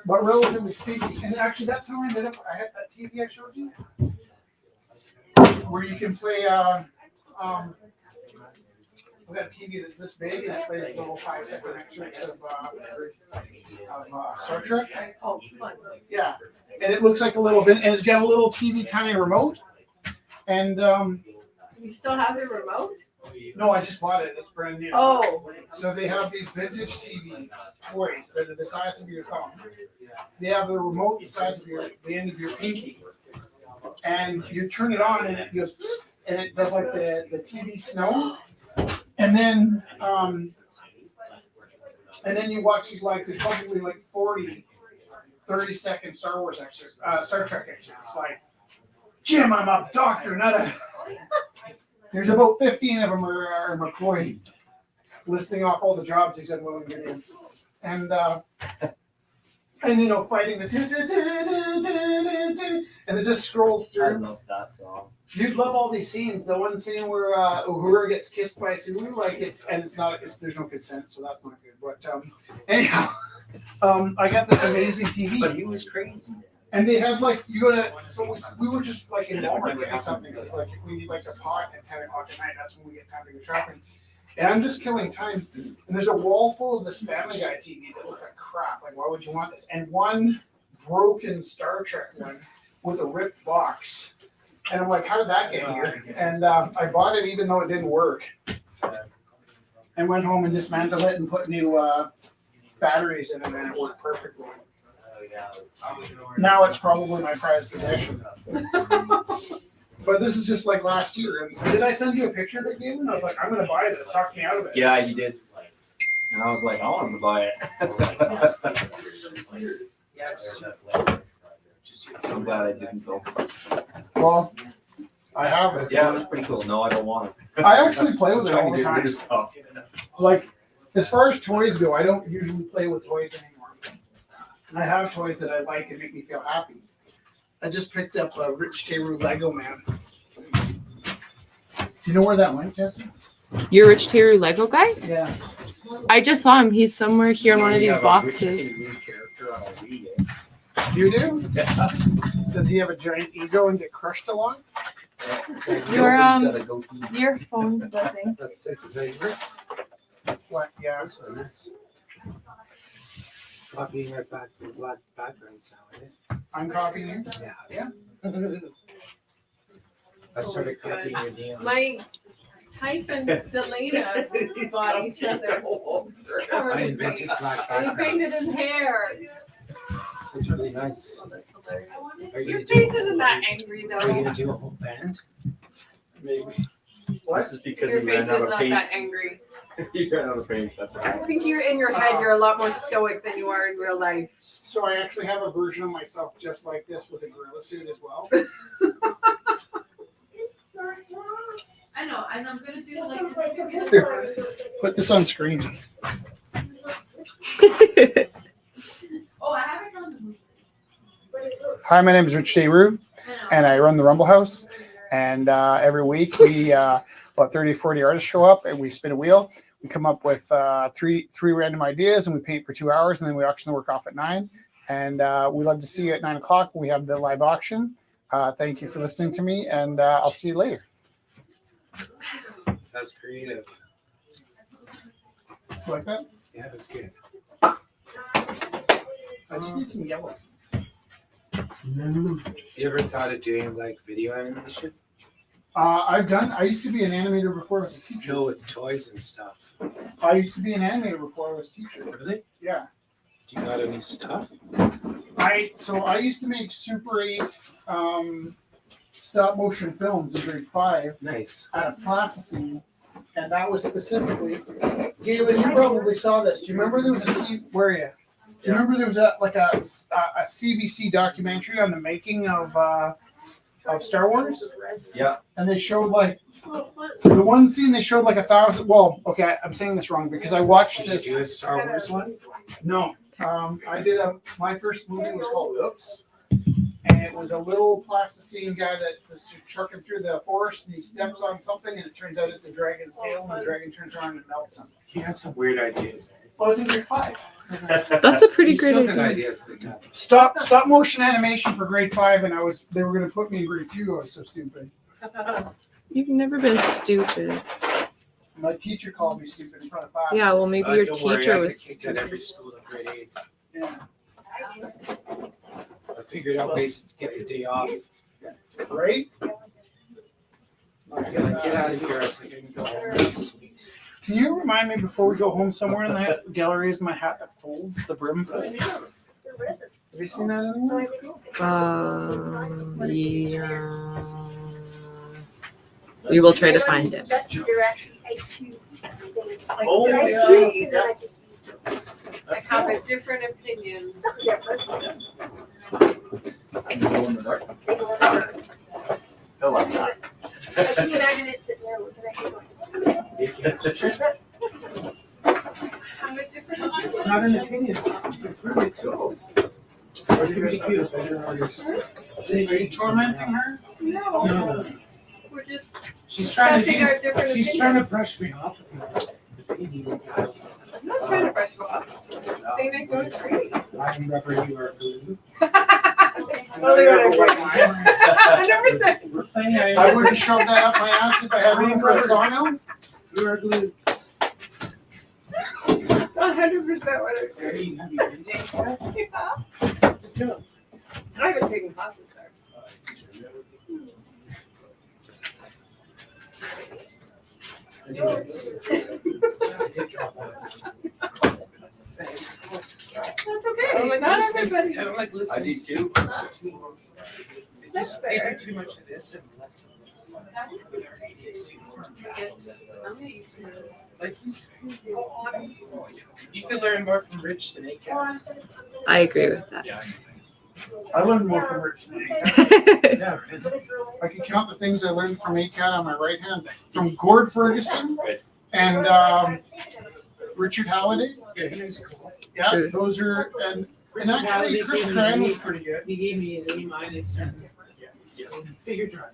But relatively speaking, and actually that's how I ended up. I had that TV I showed you, where you can play. We got a TV that's this big and it plays little 5-second excerpts of Star Trek. Oh, fun. Yeah, and it looks like a little, and it's got a little TV tiny remote. And You still have the remote? no, I just bought it. It's brand new. Oh. So they have these vintage TVs, toys that are the size of your thumb. They have the remote the size of the end of your pinky, and you turn it on and it goes, and it does like the TV snow, and then you watch these like there's probably like 30-second Star Trek excerpts like, Jim, I'm a doctor, not a. There's about 15 of them are McCoy listing off all the jobs he's unwilling to do. And you know, fighting the and it just scrolls I through. love that song. You'd love all these scenes. The one scene where Uhura gets kissed by Sulu, like there's no consent, so that's not good. But anyhow, I got this amazing TV. But he was crazy. And they had like so we were just like in Walmart getting something because like if we need like a pot at 10 o'clock at night, that's when we get time to go shopping. And I'm just killing time. And there's a wall full of this Family Guy TV that looks like crap. Like, why would you want this? And one broken Star Trek one with a ripped box. And I'm like, how did that get here? And I bought it even though it didn't work. And went home and dismantled it and put new batteries in it, and it worked perfectly. Now it's probably my prized possession. But this is just like last year. And did I send you a picture of it, Galen? I was like, I'm going to buy this. Talk me out of it. Yeah, you did. And I was like, I want to buy it. I'm glad I didn't though. Well, I have it. Yeah, it was pretty cool. No, I don't want it. I actually play with it all the Trying to get rid time. of stuff. Like, as far as toys go, I don't usually play with toys anymore. I have toys that I like and make me feel happy. I just picked up a Rich Teru Lego Man. Do you know where that went, Jesse? Your Rich Teru Lego guy? Yeah. I just saw him. He's somewhere here in one of these boxes. You do? Yeah. Does he have a giant ego and get crushed a lot? Your phone buzzing. That's sick. Is that yours? What? Yeah. This one is. Copying right back to the black background sound, eh? I'm copying you? Yeah. Yeah. I started copying your neon. My Tyson and Delana bought each other. I invented black And he painted backgrounds. his hair. It's really nice. Are you Your gonna face do, isn't that angry are you though. gonna do a whole band? Maybe. This is because Your you ran face out is of not paint. that angry. You ran out of paint, that's I why. think you're in your head, you're a lot more stoic than you are in real life. So I actually have a version of myself just like this with a gorilla suit as well. I know, and I'm gonna do like Here, put this on screen. Oh, I haven't done the movie. Hi, my name is Rich Teru, and I run the Rumble House. And every week we about 30 or 40 artists show up and we spin a wheel. We come up with three random ideas and we paint for 2 hours and then we auction the work off at 9. And we love to see you at 9 o'clock when we have the live auction. Thank you for listening to me, and I'll see you later. That's creative. Like that? Yeah, that's good. I just need some yellow. You ever thought of doing like video animation? I used to be an animator before I was a teacher. No, with toys and stuff. I used to be an animator before I was a teacher. Really? Yeah. Do you got any stuff? I used to make Super 8 stop motion films in grade 5 Nice. out of plasticine, and that was specifically. Galen, you probably saw this. Do you remember there was a TV? Where are you? Do you remember there was a CBC documentary on the making of Star Wars? Yeah. And they showed like the one scene they showed like 1,000. Well, okay, I'm saying this wrong because I watched Did this. you do a Star Wars one? No, I did my first movie was called Oops, and it was a little plasticine guy that's trucking through the forest and he steps on something and it turns out it's a dragon's tail and the dragon turns around and melts him. You had some weird ideas. Well, I was in grade 5. That's a pretty You great still got idea. ideas like that. Stop motion animation for grade 5, and they were gonna put me in grade 2. I was so stupid. You've never been stupid. My teacher called me stupid in front of class. Yeah, well, maybe your Don't worry, teacher I was get kicked at every stupid. school in grade 8. Yeah. I figured out ways to get the day off. Right? I gotta get out of here. I was like, I can go home. Sweet. Can you remind me before we go home somewhere in that gallery is my hat that folds, the brim folds? Have you seen that anywhere? Yeah. We will try to find it. Oh, yeah. I have a different opinion. No, I'm not. I can imagine it sitting there looking at you I'm a different opinion. It's not an opinion. You're pretty too. Or you could be a better artist. Are you tormenting her? No. We're just She's trying discussing our different to. opinions. She's trying to brush me off. I'm not trying to brush you off. I'm just saying I don't agree. I'm rubber, you are glue. That's totally what I'm saying. 100%. I would have shoved that up my ass if I had room for a sawmill. You are glue. 100% what I'm saying. Have you been taking that? Yeah. It's a joke. I haven't taken classes there. Anyways, I did drop out. That's okay. I don't like Not listening. everybody. I don't like listening. I do too. That's They fair. do too much of this and less of this. Like he's. You can learn more from Rich than ACAT. I agree with that. I learned more from Rich than Yeah, right. I can count the things I learned from ACAT on my right hand. From Gord Ferguson and Richard Halliday. Yeah, he's cool. Yeah, those are, and And actually, Chris Cran was pretty good. He gave me an A-. Figure drive.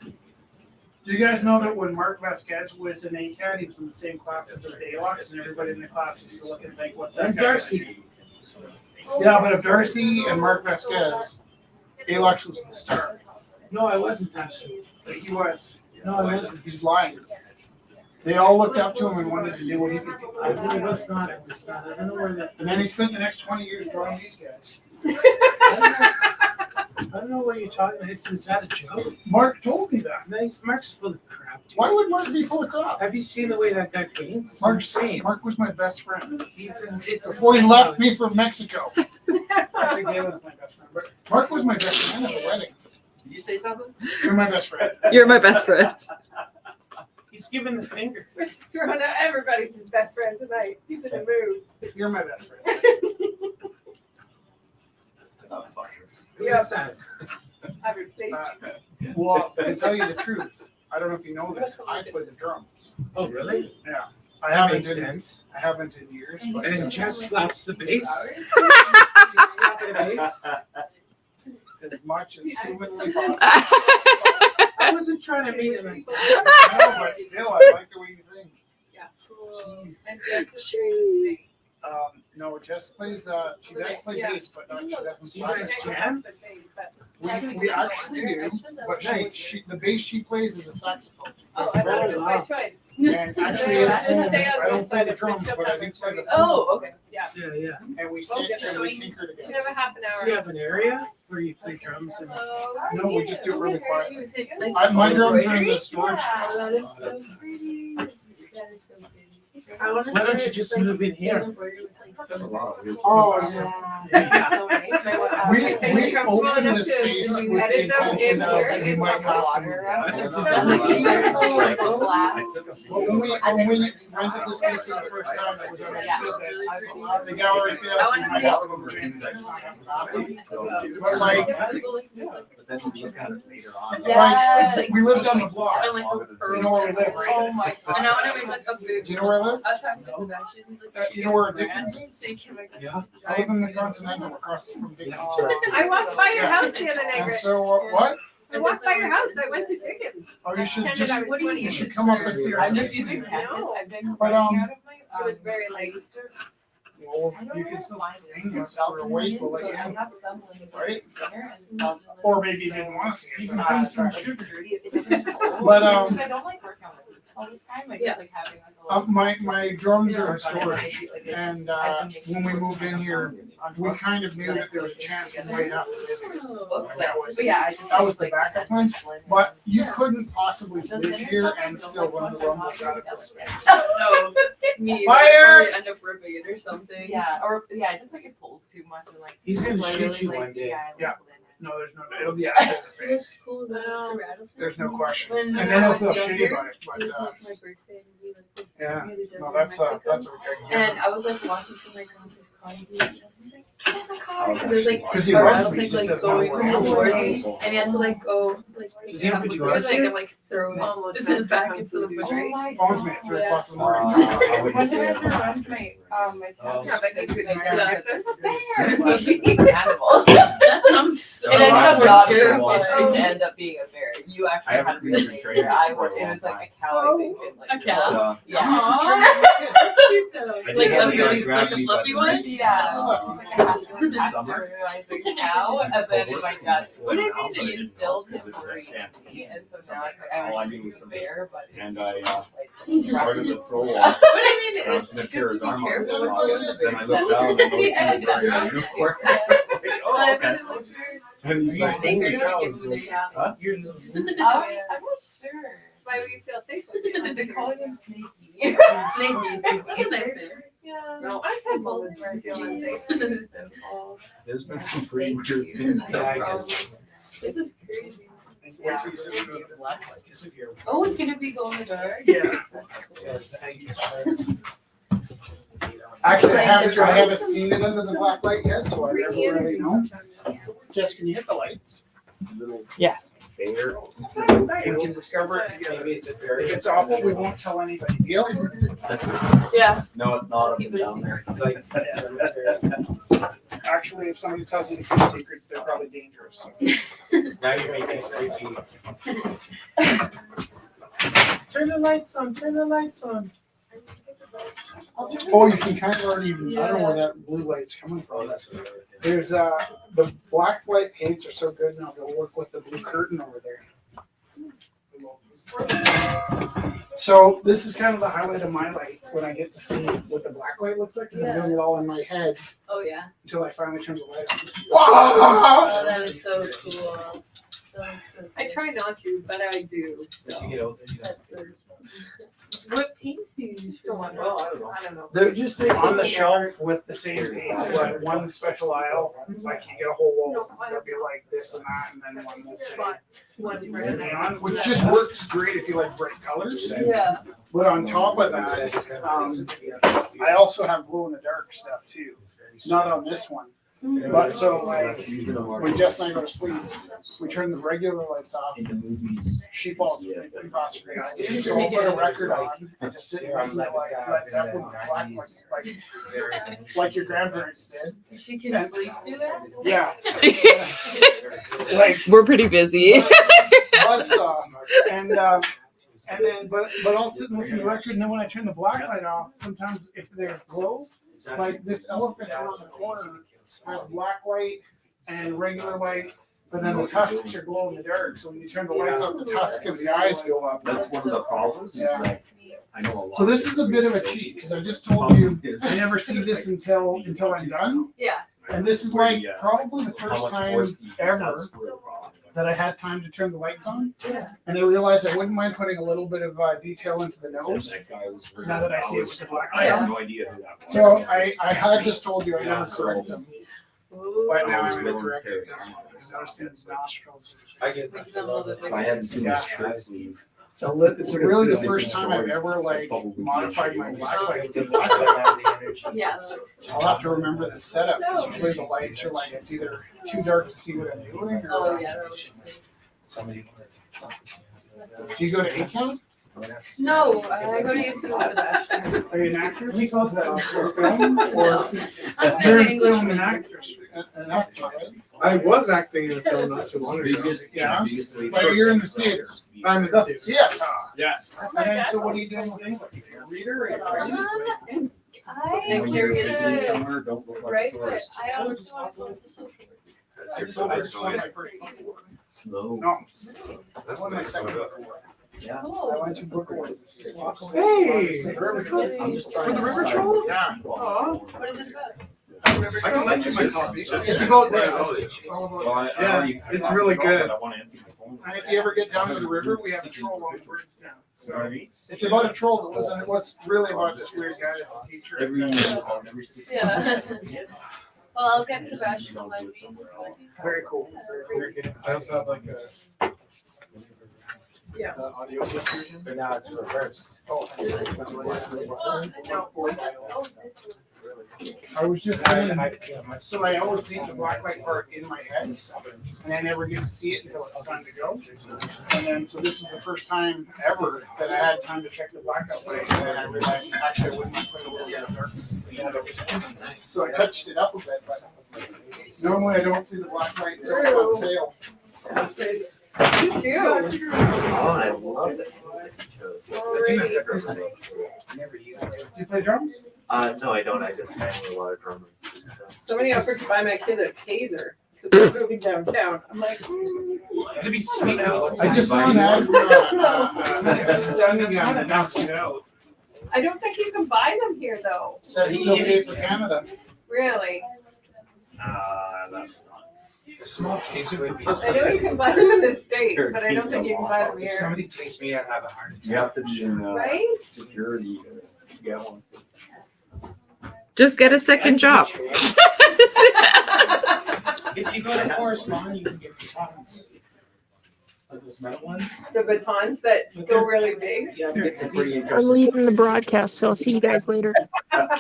Do you guys know that when Mark Vasquez was an ACAT, he was in the same class as Dalux, and everybody in the class used to look and think, what's that That's guy? Darcy. Yeah, but if Darcy and Mark Vasquez, Alux was the star. No, I wasn't Darcy. But he was. No, I wasn't. He's lying. They all looked up to him and wanted to do what he could do. I think it was not. It was not. I don't know where that. And then he spent the next 20 years drawing these guys. I don't know what you're talking about. Is that a joke? Mark told me that. Nice. Mark's full of crap. Dude. Why would Mark be full of crap? Have you seen the way that guy paints? It's Mark's insane. Mark was my best friend. It's Before he insane left how- me for Mexico. I think Galen's my best friend. But Mark was my best friend at the wedding. Did you say something? You're my best friend. You're my best friend. He's giving the finger. We're just throwing out everybody's his best friend tonight. He's in the mood. You're my best friend. Who decides? I've replaced you. Well, to tell you the truth, I don't know if you know this, I play the drums. Oh, really? Yeah. I That haven't makes in, sense. I haven't in years, but And Jess slaps the bass. She slaps the bass. as much as humanly possible. I wasn't trying to mean it like that. No, but still, I like the way you think. Yeah. Jeez. And Jess is very sweet. No, Jess plays. She does play Yeah. bass, but she doesn't. You guys jam? We actually do, but she the bass she plays is a saxophone. She Oh, plays I thought it was my wow. choice. And actually, at Just home, stay on I don't this play side the and drums, push up but I on do my play the. side. Oh, okay. Yeah. Yeah, yeah. And we sit and we tinker You together. have a half an So you hour. have an area where you play drums and. No, we just do it really quiet. Like, My drums are in the storage yeah, space. that is so pretty. That is so pretty. Why don't you just move in here? Oh, Yeah. so nice. We opened this space with the intention of we might have to. But when we rented this space for the first time, it was understood that the gallery fails, we might have to move in. But like, But then we look at it later on. like, we lived on the block. And like You know where we live, right? Oh my god. And I want to make like a food. Do you know where I live? I was talking to Sebastian. He's like, You know where Dickens is? Yeah. I live in the Continental across from Dickens. I walked by your house the other night, And Rick. so, what? I walked by your house. I went to Dickens. Oh, you should Pretended just, I was 20 you should years come up old. and see our I'm just space. using cactus. I've been But, running out of my. It was very late. Well, you can still hang us for a week, we'll let you in. have some like Right? dinner Or maybe you didn't want to see You us. can bring some sugar. But, I don't like working on it all the time. I just like having like a my drums are in storage, and when we moved in here, we kind of knew that there was a chance we might have to live here. That was the backup plan, but you couldn't possibly live here and still run the rumbles out of this space. No, me. Fire! I'd probably end up ripping it or something. Yeah, or yeah, just like it pulls too much and like. He's gonna so I shoot really, you like, one day. Yeah. No, there's no, it'll be after the It was face. cool though. It's a rattlesnake. There's no question. When And then I he'll was feel younger, shitty about it, it but, was like my birthday and we like yeah, near the desert no, in that's Mexico. a And I was like walking to my grandpa's car and he was like, "Get in the car!" Because there's like Because he a loves me, rattlesnake he just like doesn't know going where towards it me, is. and he had to like go like Does he have the to snake and like throw it back into the bush. Phones me at 3 o'clock in the morning. One time I had to run my Oh. yeah, but you could like Yeah. get this. So she's eating animals. That sounds so It ended up not terrifying to end up being a bear. You I actually haven't had been to to be training there. I for a was, it long was like time. a cow, I think. And, like, A cow? Yeah. That's cute though. I did Like have a the guy really grab like a me fluffy by the one? neck. Yeah. So it's like I have to This like summer. pasteurize a cow, and then my dad, what do you mean But they it instilled didn't him help because breed it's me? And so now it's like I All I was knew was a some bear, but it's and I just like started to throw What off. do you mean? And I was It's gonna good tear to his be arm off. careful Then with those. I looked down and noticed he was wearing a uniform. But I Okay. really like her. And he's like, Snake, are you "Holy gonna give him cow." the Huh? You're I'm not sure. Why would you feel safe with it? I've been calling him Snakey. Snakey. That's a nice name. Yeah. No, I've had moments where I feel unsafe. There's been some pretty weird things. Yeah, I guess. This is crazy. Wait till you sit through the black light. Because if you're. Oh, it's gonna be glow in the dark. Yeah. That's cool. Yes, thank you. Actually, I Playing the haven't drums. seen it under the black light yet, so I never really know. Jess, can you hit the lights? Yes. danger. We can discover it. If it's awful, we won't tell anybody. Deal? Yeah. No, it's not. Keep it down there. Actually, if somebody tells you to keep secrets, they're probably dangerous. Now you're making it creepy. Turn the lights on. Turn the lights on. Oh, you can kind of already, I don't know where that blue light's coming from. There's, the black light paints are so good now, they'll work with the blue curtain over there. So this is kind of the highlight of my light, when I get to see what the black light looks like, because I'm doing it all in my head Oh, yeah. until I finally turn the light on. Oh, that is so cool. That looks so I sick. try not to, but I do. As you get older, you That's so What paints do you use for one? Well, I don't know. I don't know. They're just on the shelf with the same paints, so like one special aisle, it's like you get a whole wall, that'll be like this and that, and then one will say One person. neon, which just works great if you like bright colors. Yeah. But on top of that, I also have glow in the dark stuff too. Not on this one. But so like when Jess and I go to sleep, we turn the regular lights off. in the movies. She falls asleep pretty faster than I do. So I'll put a record on and just sit and listen to like Led Zeppelin black like your grandparents did. She can sleep through that? Yeah. Like We're pretty busy. buzzsaw. And then but I'll sit and listen to the record, and then when I turn the black light off, sometimes if there's glow, like this elephant around the corner has black light and regular light, but then the tusks are glow in the dark. So when you turn the lights up, the tusk and the eyes go up. That's one of the problems. Is Yeah. like, I know a lot. So this is a bit of a cheat because I just told you I never see this until I'm done. Yeah. And this is like probably the How first much time force do you use? ever That's where the problem is. that I had time to turn the lights on. Yeah. And I realized I wouldn't mind putting a little bit of detail into the nose. That guy was really- Now that I see it with the black I light have on. no idea who that was. So I had just told you I Yeah, never so- correct them. Ooh. But now I was I'm gonna willing correct to- it because I was seeing his nostrils. I get Makes them a little bit If I bigger. hadn't seen Yeah. his shirt sleeve. It's really the first time I've ever like modified my black light to be black light. Yeah. that looks I'll have to remember the setup because usually the lights are like it's either too dark to see what I'm doing or. Oh, yeah. That looks good. somebody. Do you go to ACAM? No, I go to YouTube, Sebastian. Are you an actor? We call that for film or? I'm You're an in English film and major. actress, an actor, right? I was acting in a film not too long ago. Yeah. But you're in the theater. I'm in the theater. Theater. Yes. And then, so what are you doing with English? You're a reader or you're I was gonna write, but I always want to go to social work. I just won my first book award. Slow. No, I won my second book award. Yeah. I went to book awards. Hey! River Troll. I'm just For trying the to River decide. Troll? Yeah. What is it about? I can lend you my copy. It's about this. It's all about Well, this. Yeah, it's really good. I want to empty my phone. And if you ever get down to the river, we have a troll on the bridge now. You know what I mean? It's about a troll that lives in it. What's really about this weird guy that's a teacher. Every every 6 Yeah. months. Well, I'll get Sebastian to lend me his copy. Very cool. Very good. I also have like a Yeah. audio version. But now it's reversed. Oh. I was just saying, so I always paint the black light part in my head, and I never get to see it until it's time to go. And then, so this is the first time ever that I had time to check the blackout light, and then I realized actually I wouldn't mind putting a little bit of darkness in the other. So I touched it up a bit, but normally I don't see the black light until it's on sale. You too. Oh, I love it. Never use it. Do you play drums? No, I don't. I just hang a lot of drummers. Somebody offered to buy my kid a taser because we're moving downtown. I'm like, To be sweet out. I just saw an ad for stunning gun that knocks you out. I don't think you can buy them here though. Says it's okay for Canada. Really? That's not. A small taser would be I know you can buy them in the States, but I don't think you can buy them If here. somebody takes me, I'd have a heart attack. You have to be in Right? security to get one. Just get a second job. If you go to Forest Lawn, you can get batons. Like those metal ones. The batons that go really big. Yeah, It's a pretty I'm interesting. leaving the broadcast, so I'll see you guys later.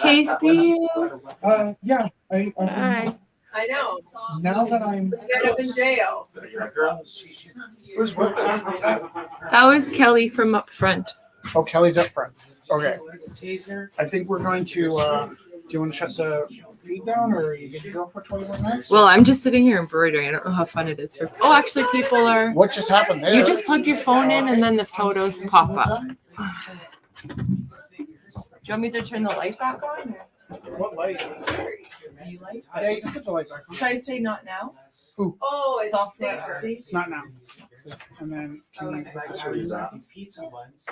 Casey. Yeah. Bye. I know. Now that I'm. Get him in jail. Who's with us? That was Kelly from up front. Oh, Kelly's up front. Okay. Taser. I think we're going to, do you want to shut the feed down or are you good to go for 21 minutes? Well, I'm just sitting here embroidering. I don't know how fun it is for. Oh, actually, people are. What just happened there? You just plugged your phone in and then the photos pop up. Do you want me to turn the light back on? What light? Yeah, you can put the light back on. Should I say not now? Ooh, Oh, it's Software safer. update. not now. And then can you put this one? Pizza once.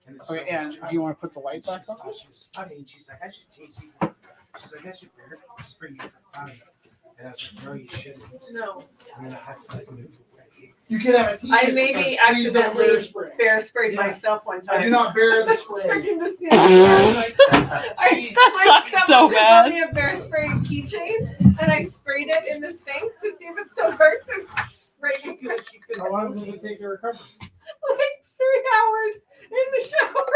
And the Okay, and do you want to put the light back on? She was funny, and she's like, I should taste you. She's like, I should spray you for fun. And I was like, no, you shouldn't. No. And then I had to like move away. You can have a t-shirt. I that maybe says, "Please don't bear accidentally spray." bear sprayed Yeah. myself one time. I do not bear the spray. Freaking the same. That sucks so bad. I me a bear spray keychain and I sprayed it in the sink to see if it still worked. And right, How long does it take to recover? like 3 hours in the shower.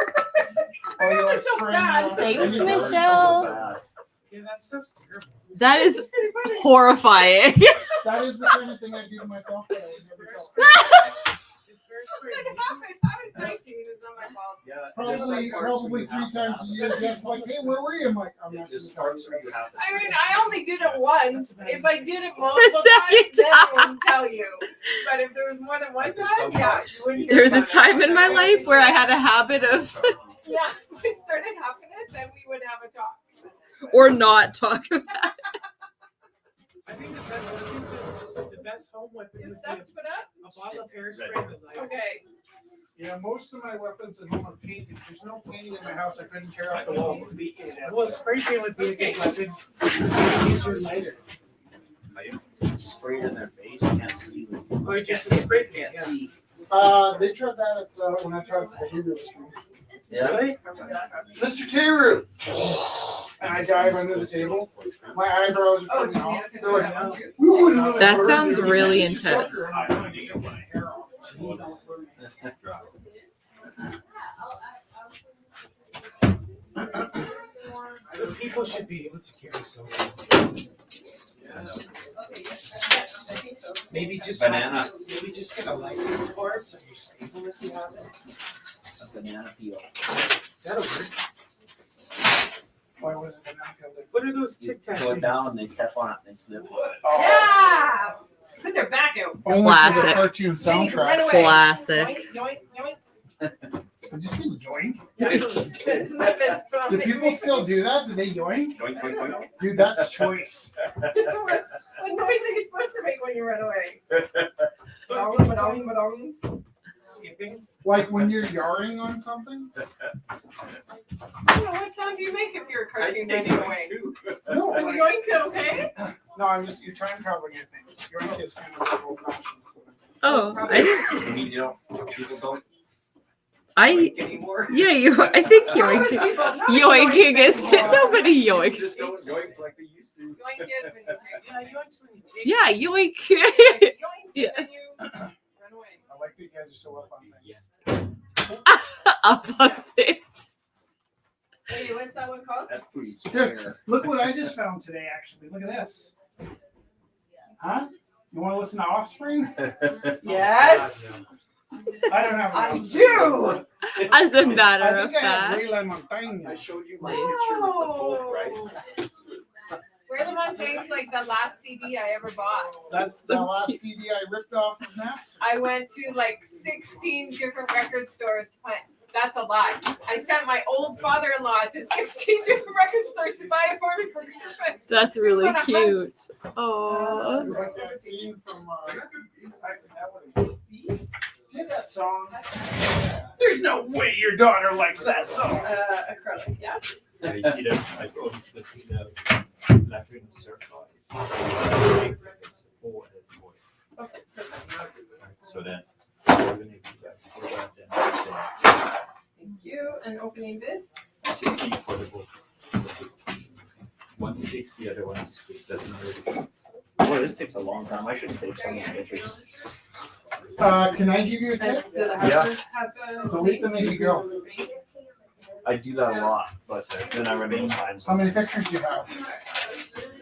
Oh, you're It like was so spraying bad. your- Thanks, You're Michelle. Yeah, that stuff's terrible. That is It's pretty funny. horrifying. That is the kind of thing I do to myself. That I would never tell. Is bear spray It legal? happened. I was 19. It's not my fault. Yeah. Probably 3 times a year. Just like, hey, where were you? I'm like, I'm not There's gonna parts tell where you. you have to. I mean, I only did it once. If I did it The multiple second times, then I time. wouldn't tell you. But if there was more than one Like there's time, some yeah, parts. you wouldn't hear There was a about it. time in my life where I had a habit of Yeah, if we started having it, then we would have a talk. or not talk about it. I think the best home weapon Is would stuff be to put up? a bottle of hairspray with like Okay. Yeah, most of my weapons at home are painted. There's no painting in my house. I couldn't tear off the wall. well, spray paint would be a good weapon. So you can use your lighter. Spray it in their face, you can't see them. Or just a spray paint. Can't Yeah. see. They tried that at, when I tried the Hebrew stream. Really? Mr. Teru! And I dive under the table. My eyebrows are coming off. They're like, we wouldn't really That hurt sounds you. really You just suck intense. her and I'm gonna take my hair off. Jeez. People should be able to carry something. Maybe just Banana. maybe just get a license for it so you're stable if you have it. A banana peel. That'll work. Why was it not killed? What are those You Tic Tac go things? down, they step on it, they slip. Yeah! Put their back out. Only for the Classic. cartoon Run soundtrack. away. Classic. Yoink, yoink, Did you see yoink? yoink. Isn't that fist bump? Do people still do that? Do they yoink? Yoink, yoink, yoink. Dude, that's choice. What noise are you supposed to make when you run away? Ba-dong, ba-dong, ba-dong. Skipping. Like when you're yarring on something? I don't know, what sound do you make if you're a I cartoon say running yoink away? too. No, Is like, yoink okay? no, I'm just, you're time traveling, I think. Yoink is kind of old fashioned. Oh, I didn't. I mean, you don't, people don't I yoink anymore. yeah, I think How many yoinking. people- not Yoinking is anymore. nobody People yoinks. just don't yoink like they used to. Yoink is when you take Yeah, yoink's when you take Yeah, yoink. Yoink Yeah. when you run away. I like that you guys are so up on things. Up on it. Hey, what's that one called? That's pretty Here, square. look what I just found today, actually. Look at this. Huh? You want to listen to Offspring? Yes, I don't have an I Offspring. do. As a matter I of think I have fact. Layla Montaigne. I showed you my Nice. picture with the Pope, right? Where the Montaigne's like the last CD I ever bought. That's the last CD I ripped off of Napster. I went to like 16 different record stores to find. That's a lie. I sent my old father-in-law to 16 different record stores to buy it for me for Christmas. That's really What a cute. Oh. It's like that scene from, I forgot what it is. Did that song? There's no way your daughter likes that song. Acrylic, yeah. Yeah, you see that I always put the letter in the circle. It's O as boy. Okay, perfect. So then we're gonna do that for that then. Thank you. And opening bid. 60 for the book. 160, other one is free. Doesn't really. Boy, this takes a long time. I shouldn't take so many pictures. Can I give you a tip? Do the Yeah. houses have Delete them as you go. I do that a lot, but then I remain times. How many pictures do you have?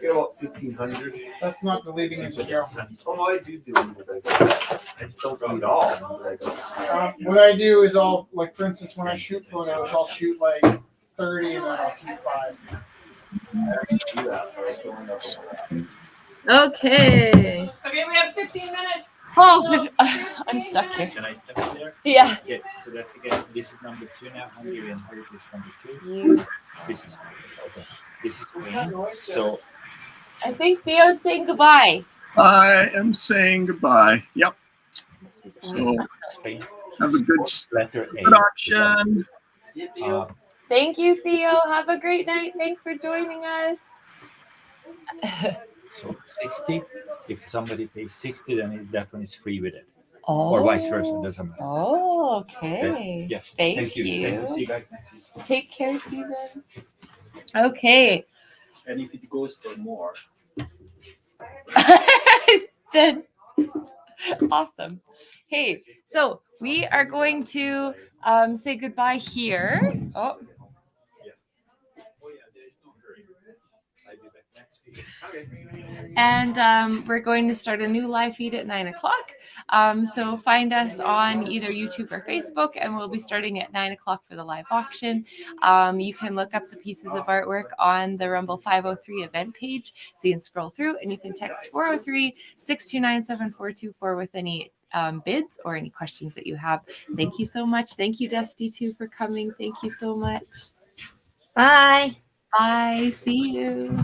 Get about 1,500. That's not deleting as you go. Oh, no, I do them as I go. I just don't read all as I go. What I do is I'll, like, for instance, when I shoot photos, I'll shoot like 30 and then I'll keep 5. I actually do that, but I still end up with Okay. Okay, we have 15 minutes. Oh, I'm stuck here. Can I step in there? Yeah. Okay, so that's again, this is number 2 now, Hungarian Heritage number 2. You. This is, okay, this is Spain. So, I think Theo's saying goodbye. I am saying goodbye. Yep. So Spain. have a good Letter A. good auction. Thank you, Theo. Have a great night. Thanks for joining us. So 60, if somebody pays 60, then that one is free with it. Or vice versa, doesn't matter. Oh, okay. Yeah. Thank you. Thank you. See you guys. Take care, Susan. Okay. And if it goes for more, Then awesome. Hey, so we are going to say goodbye here. Oh, I'll be back next week. Okay. and we're going to start a new live feed at 9 o'clock. So find us on either YouTube or Facebook, and we'll be starting at 9 o'clock for the live auction. You can look up the pieces of artwork on the Rumble 503 event page. So you can scroll through, and you can text 403-629-7424 with any bids or any questions that you have. Thank you so much. Thank you, Dusty, too, for coming. Thank you so much. Bye. Bye. See you.